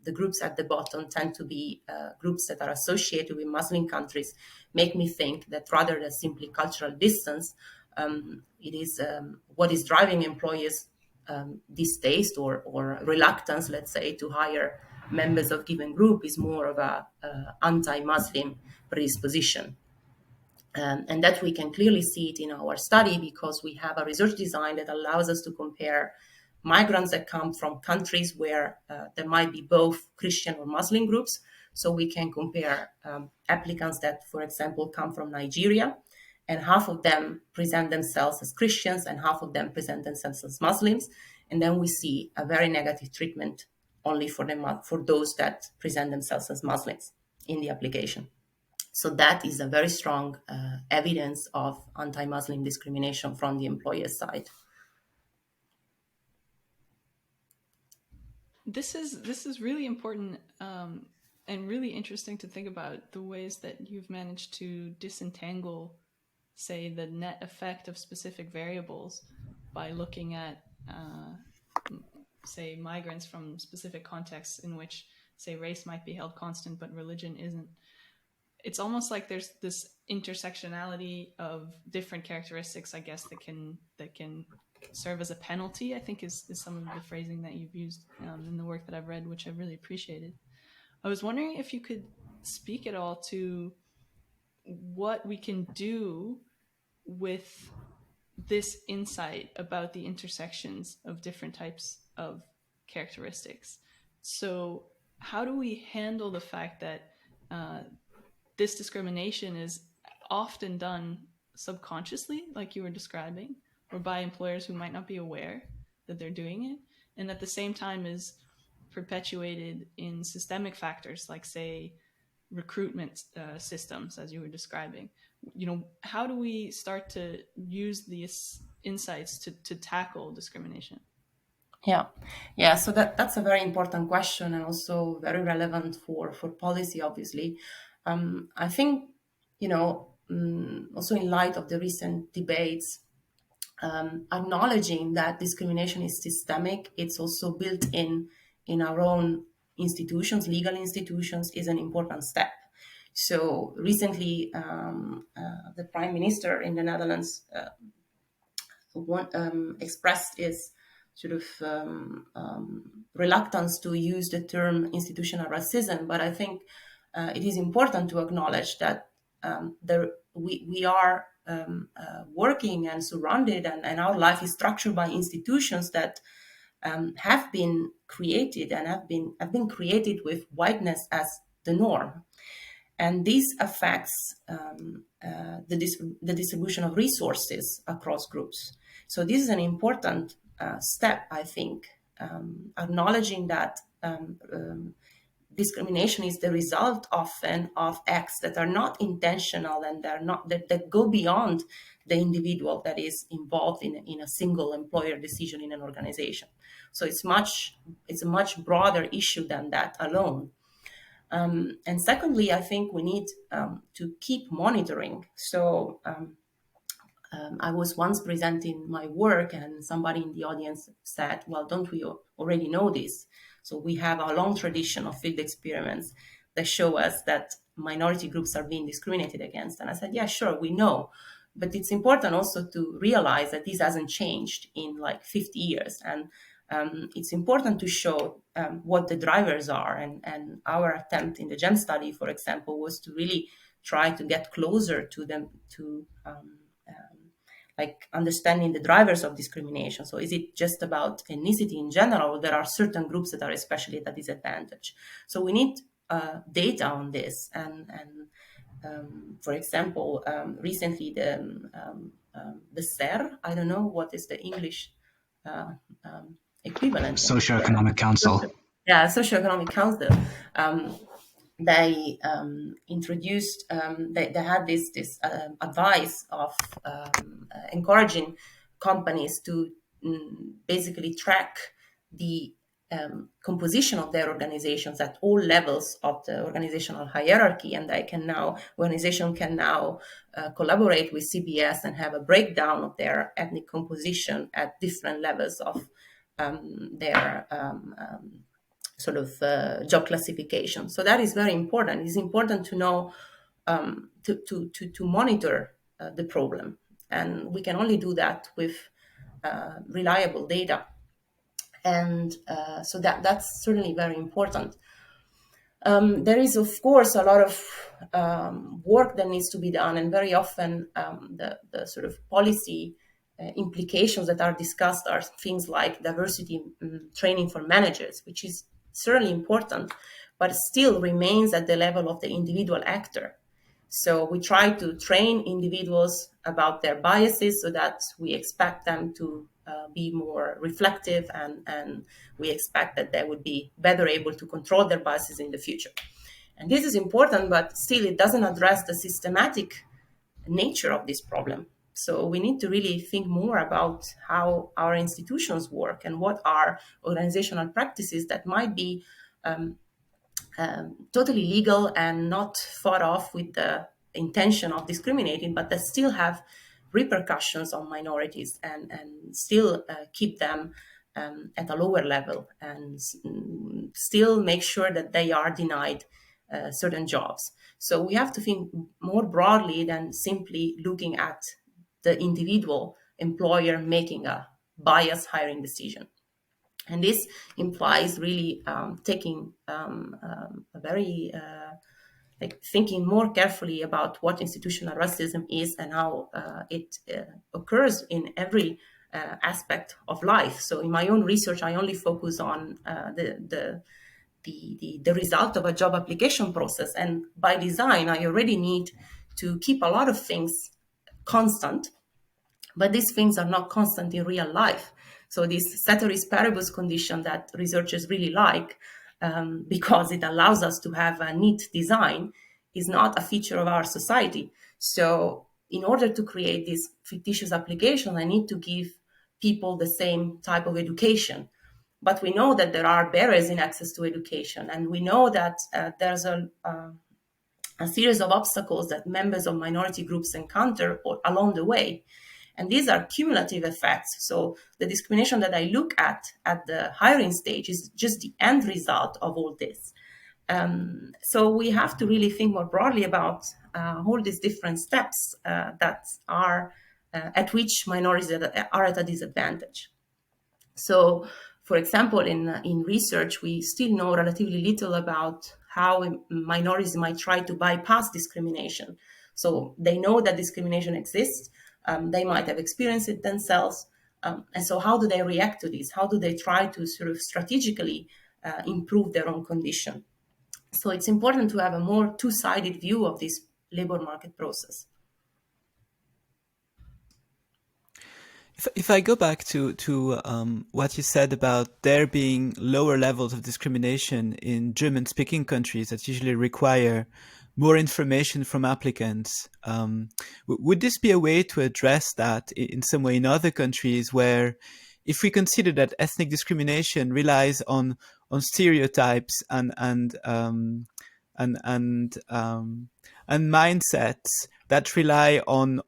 Speaker 2: the groups at the bottom tend to be groups that are associated with Muslim countries, make me think that rather than simply cultural distance, it is what is driving employers' distaste or reluctance, let's say, to hire members of given group is more of a anti-Muslim predisposition. And that we can clearly see it in our study, because we have a research design that allows us to compare migrants that come from countries where there might be both Christian or Muslim groups. So we can compare applicants that, for example, come from Nigeria, and half of them present themselves as Christians and half of them present themselves as Muslims. And then we see a very negative treatment only for those that present themselves as Muslims in the application. So that is a very strong evidence of anti-Muslim discrimination from the employer side.
Speaker 4: This is really important and really interesting to think about the ways that you've managed to disentangle, say, the net effect of specific variables by looking at, say, migrants from specific contexts in which, say, race might be held constant but religion isn't. It's almost like there's this intersectionality of different characteristics, I guess, that can serve as a penalty, I think is some of the phrasing that you've used in the work that I've read, which I've really appreciated. I was wondering if you could speak at all to what we can do with this insight about the intersections of different types of characteristics. So how do we handle the fact that this discrimination is often done subconsciously, like you were describing, or by employers who might not be aware that they're doing it, and at the same time is perpetuated in systemic factors like, say, recruitment systems, as you were describing? How do we start to use these insights to tackle discrimination?
Speaker 2: Yeah. So that's a very important question, and also very relevant for policy, obviously. I think, also in light of the recent debates, acknowledging that discrimination is systemic, it's also built in our own institutions, legal institutions, is an important step. So recently, the Prime Minister in the Netherlands expressed his sort of reluctance to use the term institutional racism, but I think it is important to acknowledge that we are working and surrounded, and our life is structured by institutions that have been created and have been created with whiteness as the norm. And this affects the distribution of resources across groups. So this is an important step, I think, acknowledging that discrimination is the result often of acts that are not intentional, and that go beyond the individual that is involved in a single employer decision in an organization. So it's a much broader issue than that alone. And secondly, I think we need to keep monitoring. So I was once presenting my work, and somebody in the audience said, well, don't we already know this? So we have a long tradition of field experiments that show us that minority groups are being discriminated against. And I said, yeah, sure, we know. But it's important also to realize that this hasn't changed in like 50 years. And it's important to show what the drivers are. And our attempt in the GEM study, for example, was to really try to get closer to them, to like understanding the drivers of discrimination. So is it just about ethnicity in general, or there are certain groups that are especially at a disadvantage? So we need data on this. And for example, recently the SER, I don't know what is the English equivalent.
Speaker 3: Socioeconomic Council.
Speaker 2: Yeah, Socioeconomic Council. They introduced, they had this advice of encouraging companies to basically track the composition of their organizations at all levels of the organizational hierarchy, and organization can now collaborate with CBS and have a breakdown of their ethnic composition at different levels of their sort of job classification. So that is very important. It's important to know, to monitor the problem. And we can only do that with reliable data. And so that's certainly very important. There is, of course, a lot of work that needs to be done, and very often the sort of policy implications that are discussed are things like diversity training for managers, which is certainly important, but still remains at the level of the individual actor. So we try to train individuals about their biases so that we expect them to be more reflective, and we expect that they would be better able to control their biases in the future. And this is important, but still it doesn't address the systematic nature of this problem. So we need to really think more about how our institutions work and what are organizational practices that might be totally legal and not thought of with the intention of discriminating, but that still have repercussions on minorities and still keep them at a lower level, and still make sure that they are denied certain jobs. So we have to think more broadly than simply looking at the individual employer making a biased hiring decision. And this implies really taking a very thinking more carefully about what institutional racism is and how it occurs in every aspect of life. So in my own research, I only focus on the result of a job application process. And by design, I already need to keep a lot of things constant, but these things are not constant in real life. So this ceteris paribus condition that researchers really like, because it allows us to have a neat design, is not a feature of our society. So in order to create this fictitious application, I need to give people the same type of education. But we know that there are barriers in access to education, and we know that there's a series of obstacles that members of minority groups encounter along the way. And these are cumulative effects. So the discrimination that I look at the hiring stage is just the end result of all this. So we have to really think more broadly about all these different steps that are at which minorities are at a disadvantage. So, for example, in research, we still know relatively little about how minorities might try to bypass discrimination. So they know that discrimination exists. They might have experienced it themselves. And so how do they react to this? How do they try to sort of strategically improve their own condition? So it's important to have a more two-sided view of this labor market process.
Speaker 1: If I go back to what you said about there being lower levels of discrimination in German-speaking countries that usually require more information from applicants, would this be a way to address that in some way in other countries where, if we consider that ethnic discrimination relies on stereotypes and mindsets that rely on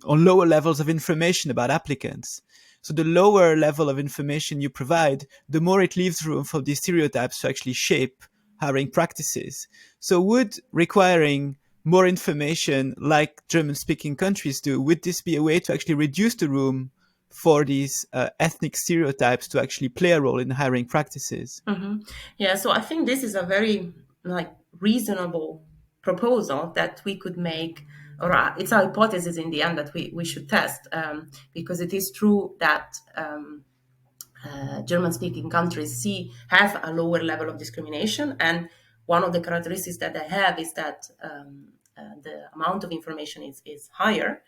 Speaker 1: lower levels of information about applicants. So the lower level of information you provide, the more it leaves room for these stereotypes to actually shape hiring practices. So would requiring more information like German-speaking countries do, would this be a way to actually reduce the room for these ethnic stereotypes to actually play a role in hiring practices?
Speaker 2: Mm-hmm. Yeah, so I think this is a very reasonable proposal that we could make, or it's a hypothesis in the end that we should test, because it is true that German-speaking countries have a lower level of discrimination, and one of the characteristics that they have is that the amount of information is higher.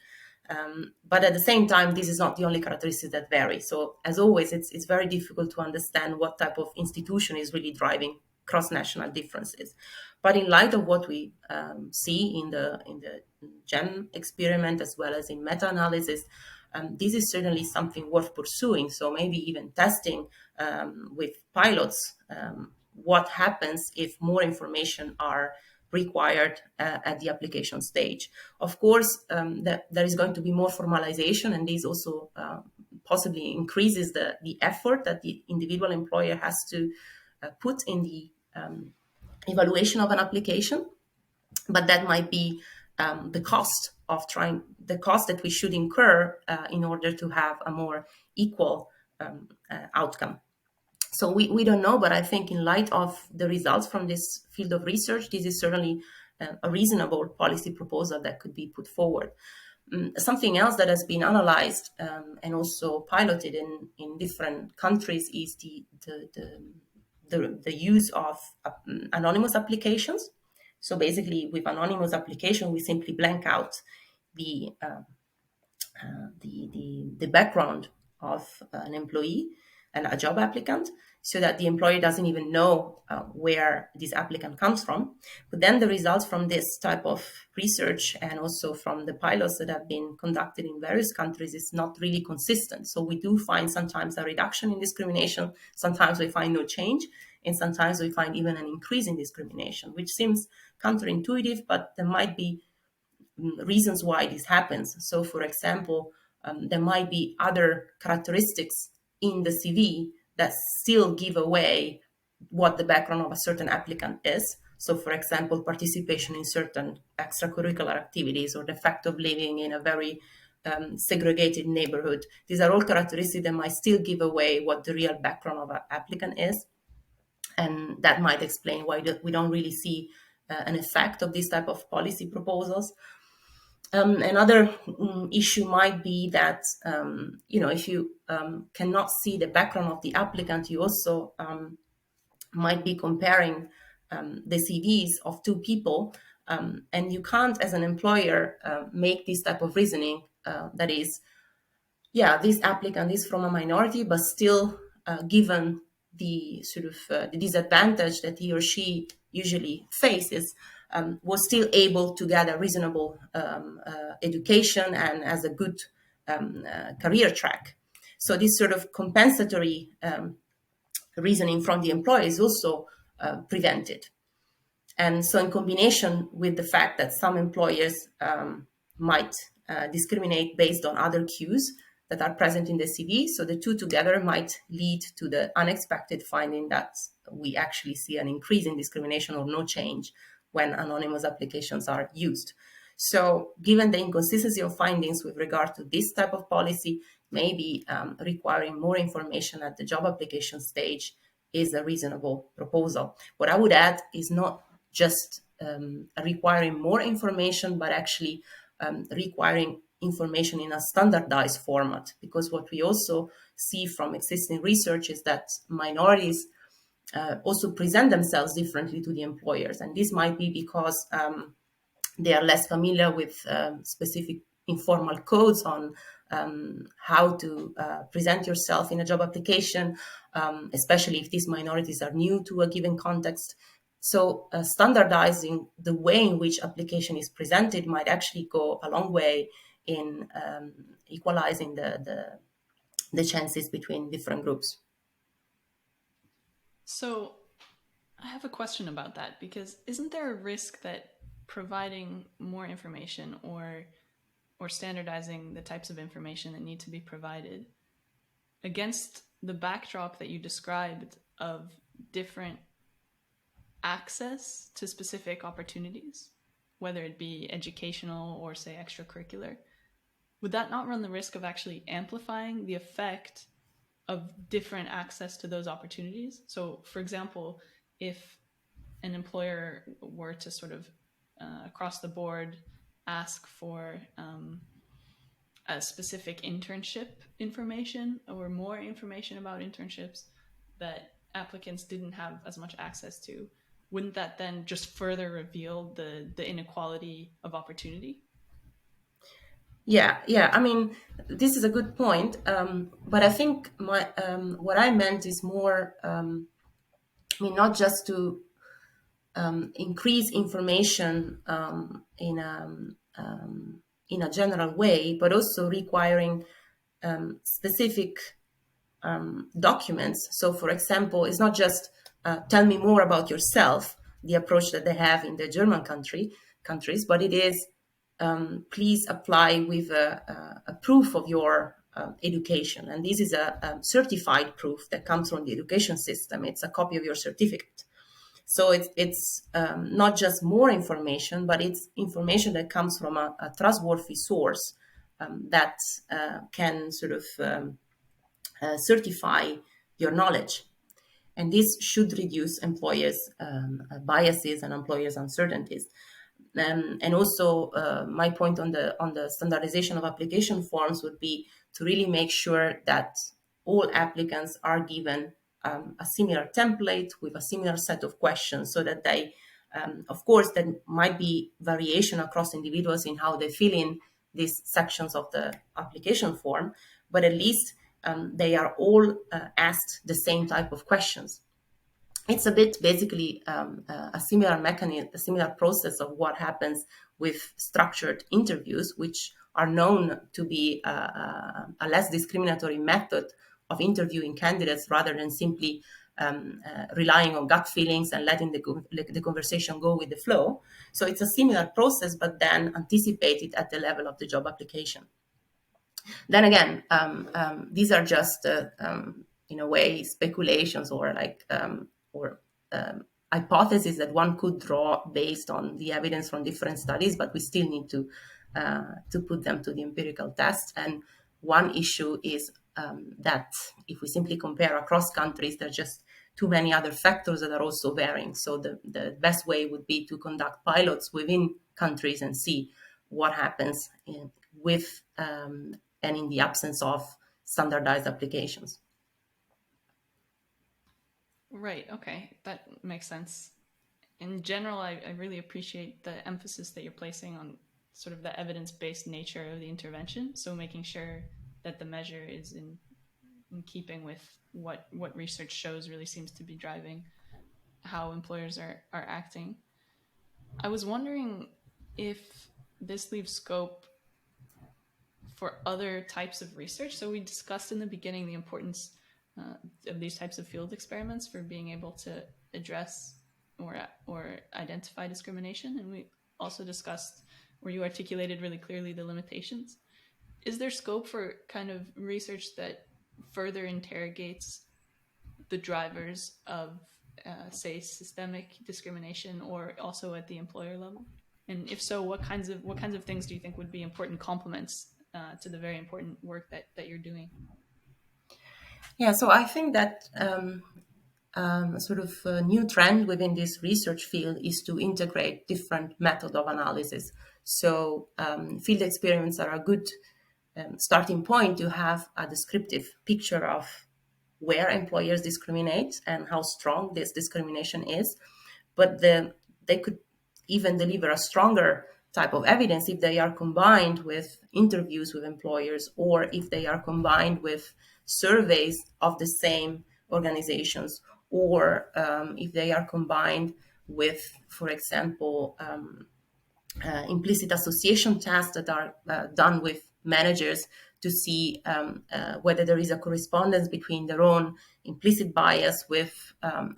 Speaker 2: But at the same time, this is not the only characteristic that vary. So as always, it's very difficult to understand what type of institution is really driving cross-national differences. But in light of what we see in the GEM experiment, as well as in meta-analysis, this is certainly something worth pursuing. So maybe even testing with pilots what happens if more information are required at the application stage. Of course, there is going to be more formalization, and this also possibly increases the effort that the individual employer has to put in the evaluation of an application. But that might be the cost that we should incur in order to have a more equal outcome. So we don't know, but I think in light of the results from this field of research, this is certainly a reasonable policy proposal that could be put forward. Something else that has been analyzed and also piloted in different countries is the use of anonymous applications. So basically, with anonymous application, we simply blank out the background of an employee and a job applicant, so that the employer doesn't even know where this applicant comes from. But then the results from this type of research, and also from the pilots that have been conducted in various countries, is not really consistent. So we do find sometimes a reduction in discrimination, sometimes we find no change, and sometimes we find even an increase in discrimination, which seems counterintuitive, but there might be reasons why this happens. So, for example, there might be other characteristics in the CV that still give away what the background of a certain applicant is. So, for example, participation in certain extracurricular activities, or the fact of living in a very segregated neighborhood. These are all characteristics that might still give away what the real background of an applicant is. And that might explain why we don't really see an effect of this type of policy proposals. Another issue might be that, if you cannot see the background of the applicant, you also might be comparing the CVs of two people, and you can't, as an employer, make this type of reasoning. That is, this applicant is from a minority, but still, given the sort of the disadvantage that he or she usually faces, was still able to get a reasonable education and as a good career track. So this sort of compensatory reasoning from the employer is also prevented. And so in combination with the fact that some employers might discriminate based on other cues that are present in the CV, so the two together might lead to the unexpected finding that we actually see an increase in discrimination or no change when anonymous applications are used. So given the inconsistency of findings with regard to this type of policy, maybe requiring more information at the job application stage is a reasonable proposal. What I would add is not just requiring more information, but actually requiring information in a standardized format, because what we also see from existing research is that minorities also present themselves differently to the employers. And this might be because they are less familiar with specific informal codes on how to present yourself in a job application, especially if these minorities are new to a given context. So standardizing the way in which application is presented might actually go a long way in equalizing the chances between different groups.
Speaker 4: So I have a question about that, because isn't there a risk that providing more information or standardizing the types of information that need to be provided against the backdrop that you described of different access to specific opportunities, whether it be educational or, say, extracurricular, would that not run the risk of actually amplifying the effect of different access to those opportunities? So, for example, if an employer were to sort of across the board ask for a specific internship information or more information about internships that applicants didn't have as much access to, wouldn't that then just further reveal the inequality of opportunity?
Speaker 2: Yeah. I mean, this is a good point, but I think what I meant is more, not just to increase information in a general way, but also requiring specific documents. So, for example, it's not just tell me more about yourself, the approach that they have in the German countries, but it is please apply with a proof of your education. And this is a certified proof that comes from the education system. It's a copy of your certificate. So it's not just more information, but it's information that comes from a trustworthy source that can sort of certify your knowledge. And this should reduce employers' biases and employers' uncertainties. And also, my point on the standardization of application forms would be to really make sure that all applicants are given a similar template with a similar set of questions, so that they, of course, there might be variation across individuals in how they fill in these sections of the application form, but at least they are all asked the same type of questions. It's a bit basically a similar mechanism, a similar process of what happens with structured interviews, which are known to be a less discriminatory method of interviewing candidates rather than simply relying on gut feelings and letting the conversation go with the flow. So it's a similar process, but then anticipated at the level of the job application. Then again, these are just, in a way, speculations or hypotheses that one could draw based on the evidence from different studies, but we still need to to put them to the empirical test. And one issue is that if we simply compare across countries, there are just too many other factors that are also varying. So the best way would be to conduct pilots within countries and see what happens with and in the absence of standardized applications.
Speaker 4: Right. Okay. That makes sense. In general, I really appreciate the emphasis that you're placing on sort of the evidence-based nature of the intervention. So making sure that the measure is in keeping with what research shows really seems to be driving how employers are acting. I was wondering if this leaves scope for other types of research. So we discussed in the beginning the importance of these types of field experiments for being able to address or identify discrimination. And we also discussed, where you articulated really clearly the limitations. Is there scope for kind of research that further interrogates the drivers of, say, systemic discrimination, or also at the employer level? And if so, what kinds of things do you think would be important complements to the very important work that you're doing?
Speaker 2: Yeah, so I think that sort of a new trend within this research field is to integrate different methods of analysis. So field experiments are a good starting point to have a descriptive picture of where employers discriminate and how strong this discrimination is. But they could even deliver a stronger type of evidence if they are combined with interviews with employers, or if they are combined with surveys of the same organizations, or if they are combined with, for example, implicit association tests that are done with managers to see whether there is a correspondence between their own implicit bias with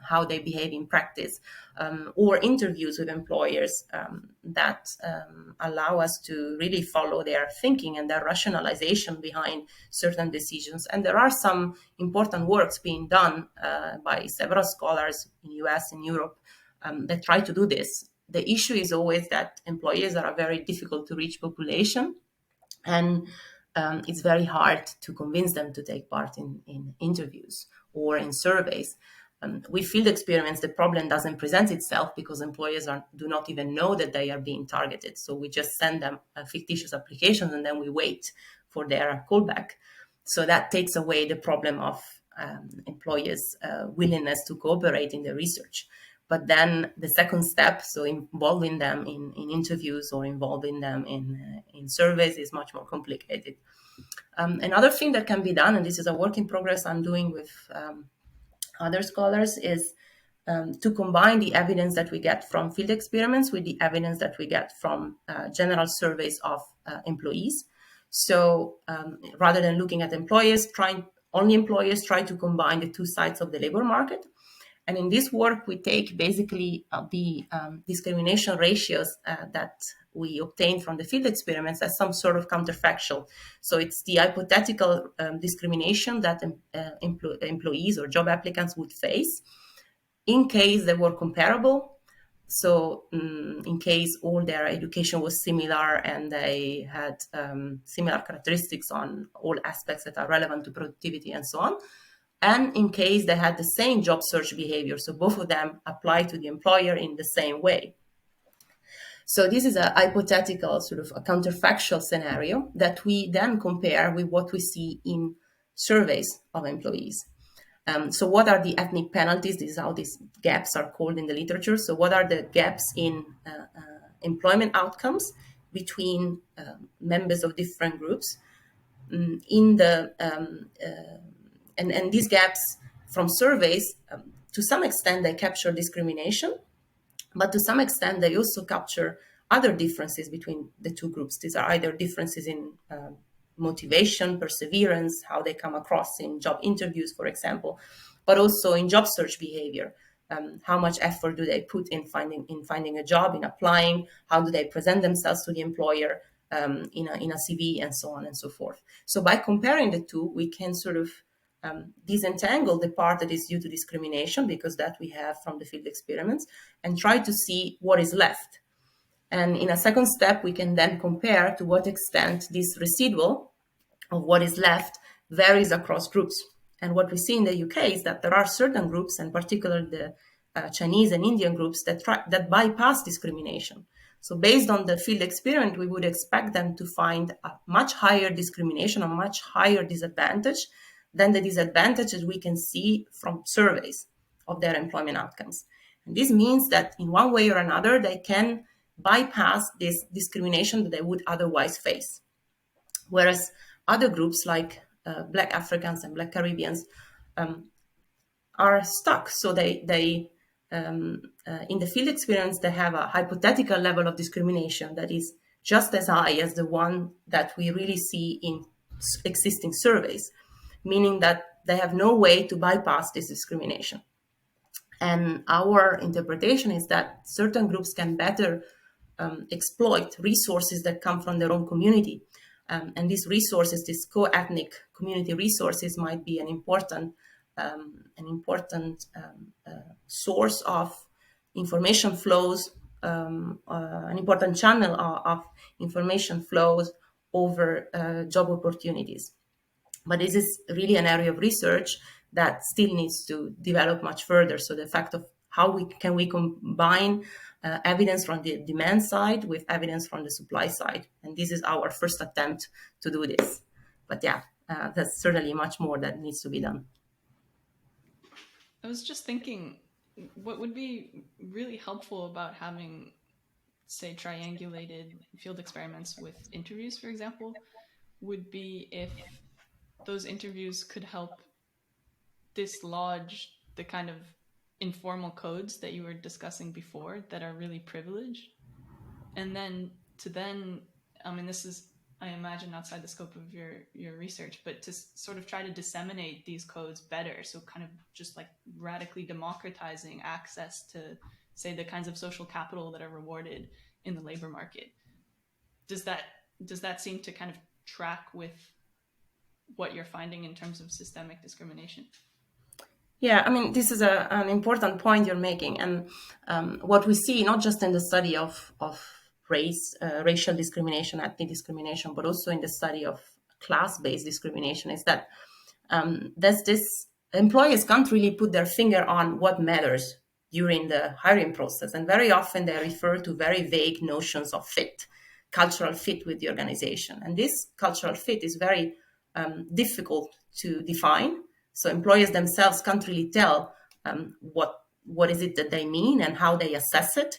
Speaker 2: how they behave in practice, or interviews with employers that allow us to really follow their thinking and their rationalization behind certain decisions. And there are some important works being done by several scholars in the US and Europe that try to do this. The issue is always that employers are a very difficult to reach population, and it's very hard to convince them to take part in interviews or in surveys. With field experiments, the problem doesn't present itself because employers do not even know that they are being targeted. So we just send them fictitious applications and then we wait for their callback. So that takes away the problem of employers' willingness to cooperate in the research. But then the second step, so involving them in interviews or involving them in surveys, is much more complicated. Another thing that can be done, and this is a work in progress I'm doing with other scholars, is to combine the evidence that we get from field experiments with the evidence that we get from general surveys of employees. So rather than looking at employers, only employers try to combine the two sides of the labor market. And in this work, we take basically the discrimination ratios that we obtain from the field experiments as some sort of counterfactual. So it's the hypothetical discrimination that employees or job applicants would face in case they were comparable. So in case all their education was similar and they had similar characteristics on all aspects that are relevant to productivity and so on. And in case they had the same job search behavior, so both of them apply to the employer in the same way. So this is a hypothetical sort of a counterfactual scenario that we then compare with what we see in surveys of employees. So what are the ethnic penalties? This is how these gaps are called in the literature. So what are the gaps in employment outcomes between members of different groups? And these gaps from surveys, to some extent, they capture discrimination, but to some extent, they also capture other differences between the two groups. These are either differences in motivation, perseverance, how they come across in job interviews, for example, but also in job search behavior. How much effort do they put in finding a job, in applying? How do they present themselves to the employer in a CV, and so on and so forth. So by comparing the two, we can sort of disentangle the part that is due to discrimination, because that we have from the field experiments, and try to see what is left. And in a second step, we can then compare to what extent this residual of what is left varies across groups. And what we see in the UK is that there are certain groups, and particularly the Chinese and Indian groups, that bypass discrimination. So based on the field experience, we would expect them to find a much higher discrimination, a much higher disadvantage than the disadvantages we can see from surveys of their employment outcomes. And this means that in one way or another, they can bypass this discrimination that they would otherwise face. Whereas other groups like Black Africans and Black Caribbeans are stuck. So they in the field experience, they have a hypothetical level of discrimination that is just as high as the one that we really see in existing surveys, meaning that they have no way to bypass this discrimination. And our interpretation is that certain groups can better exploit resources that come from their own community. And these resources, these co-ethnic community resources, might be an important source of information flows, an important channel of information flows over job opportunities. But this is really an area of research that still needs to develop much further. So the fact of how we combine evidence from the demand side with evidence from the supply side. And this is our first attempt to do this. But yeah, there's certainly much more that needs to be done.
Speaker 4: I was just thinking, what would be really helpful about having, say, triangulated field experiments with interviews, for example, would be if those interviews could help dislodge the kind of informal codes that you were discussing before that are really privileged. And then I mean, this is, I imagine, outside the scope of your research, but to sort of try to disseminate these codes better. So kind of just like radically democratizing access to, say, the kinds of social capital that are rewarded in the labor market. Does that seem to kind of track with what you're finding in terms of systemic discrimination?
Speaker 2: Yeah, I mean, this is an important point you're making. And what we see, not just in the study of race, racial discrimination, ethnic discrimination, but also in the study of class-based discrimination, is that there's this, employers can't really put their finger on what matters during the hiring process. And very often they refer to very vague notions of fit, cultural fit with the organization. And this cultural fit is very difficult to define. So employers themselves can't really tell what is it that they mean and how they assess it.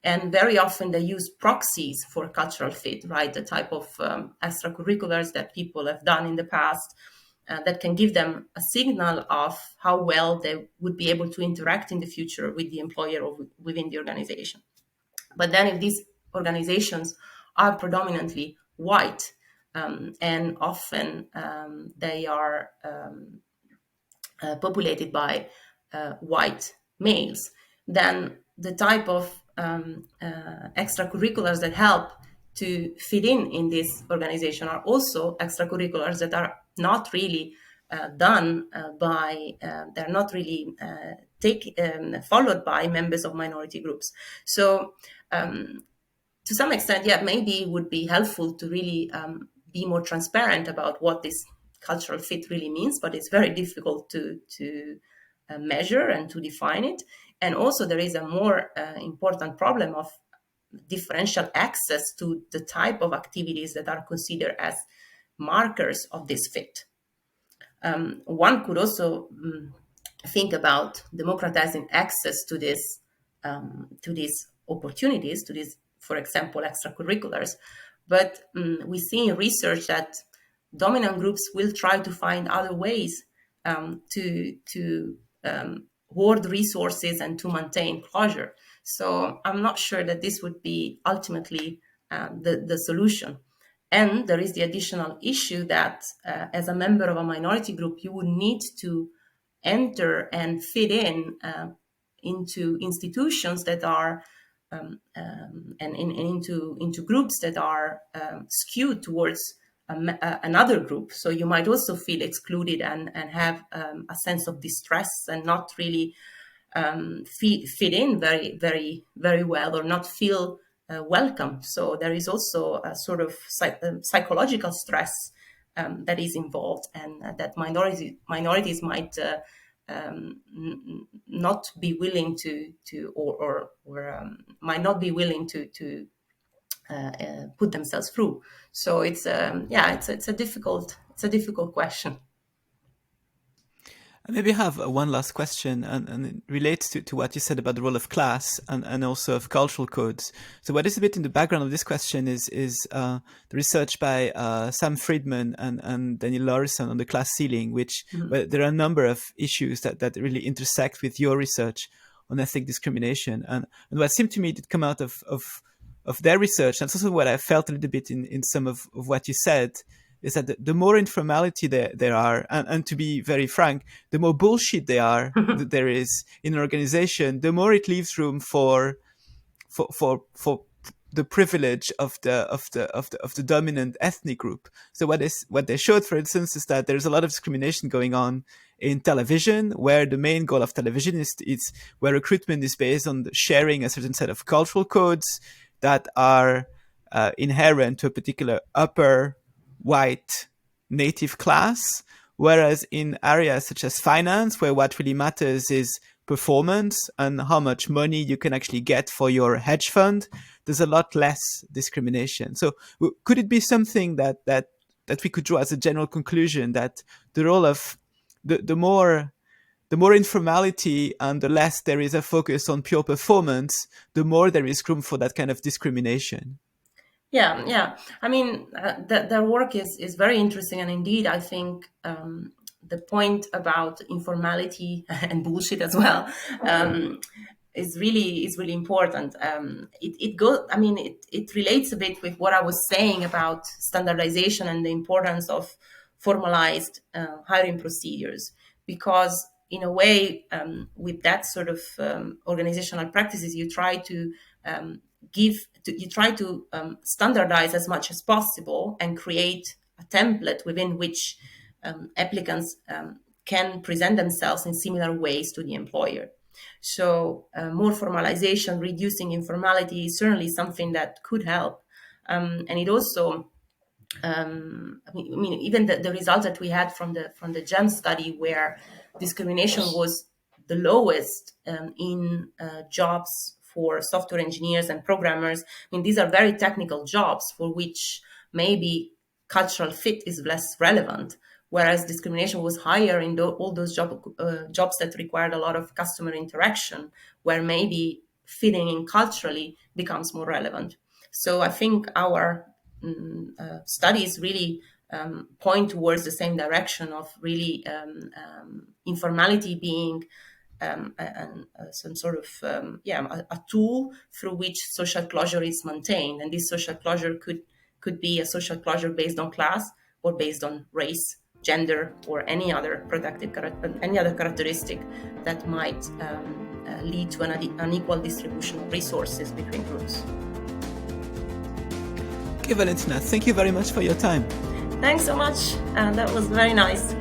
Speaker 2: And very often they use proxies for cultural fit, right? The type of extracurriculars that people have done in the past that can give them a signal of how well they would be able to interact in the future with the employer or within the organization. But then if these organizations are predominantly white, and often they are populated by white males, then the type of extracurriculars that help to fit in this organization are also extracurriculars that are not really done by, they're not really followed by members of minority groups. So to some extent, yeah, maybe it would be helpful to really be more transparent about what this cultural fit really means, but it's very difficult to measure and to define it. And also there is a more important problem of differential access to the type of activities that are considered as markers of this fit. One could also think about democratizing access to these opportunities, to these, for example, extracurriculars. But we see in research that dominant groups will try to find other ways to hoard resources and to maintain closure. So I'm not sure that this would be ultimately the solution. And there is the additional issue that as a member of a minority group, you would need to enter and fit in into institutions that are and into groups that are skewed towards another group. So you might also feel excluded and have a sense of distress and not really fit in very, very, very well, or not feel welcome. So there is also a sort of psychological stress that is involved, and that minorities might not be willing or might not be willing to put themselves through. So it's a difficult question.
Speaker 1: I maybe have one last question, and it relates to what you said about the role of class and also of cultural codes. So what is a bit in the background of this question is the research by Sam Friedman and Daniel Laurisson on the class ceiling, which where there are a number of issues that really intersect with your research on ethnic discrimination. And what seemed to me to come out of their research, and it's also what I felt a little bit in some of what you said, is that the more informality there are, and to be very frank, the more bullshit that there is in an organization, the more it leaves room for the privilege of the dominant ethnic group. So what they showed, for instance, is that there's a lot of discrimination going on in television, where the main goal of television is where recruitment is based on sharing a certain set of cultural codes that are inherent to a particular upper white native class, whereas in areas such as finance, where what really matters is performance and how much money you can actually get for your hedge fund, there's a lot less discrimination. So could it be something that we could draw as a general conclusion, that the role of the more informality and the less there is a focus on pure performance, the more there is room for that kind of discrimination?
Speaker 2: Yeah. I mean, their work is very interesting, and indeed, I think the point about informality and bullshit as well is really important. It relates a bit with what I was saying about standardization and the importance of formalized hiring procedures, because in a way, with that sort of organizational practices, you try to standardize as much as possible and create a template within which applicants can present themselves in similar ways to the employer. So more formalization, reducing informality is certainly something that could help. And it also, even the results that we had from the GEM study, where discrimination was the lowest in jobs for software engineers and programmers. These are very technical jobs for which maybe cultural fit is less relevant, whereas discrimination was higher in all those jobs that required a lot of customer interaction, where maybe fitting in culturally becomes more relevant. So I think our studies really point towards the same direction of really informality being some sort of a tool through which social closure is maintained, and this social closure could be a social closure based on class or based on race, gender, or any other characteristic that might lead to an unequal distribution of resources between groups.
Speaker 1: Okay, Valentina, thank you very much for your time.
Speaker 2: Thanks so much. That was very nice.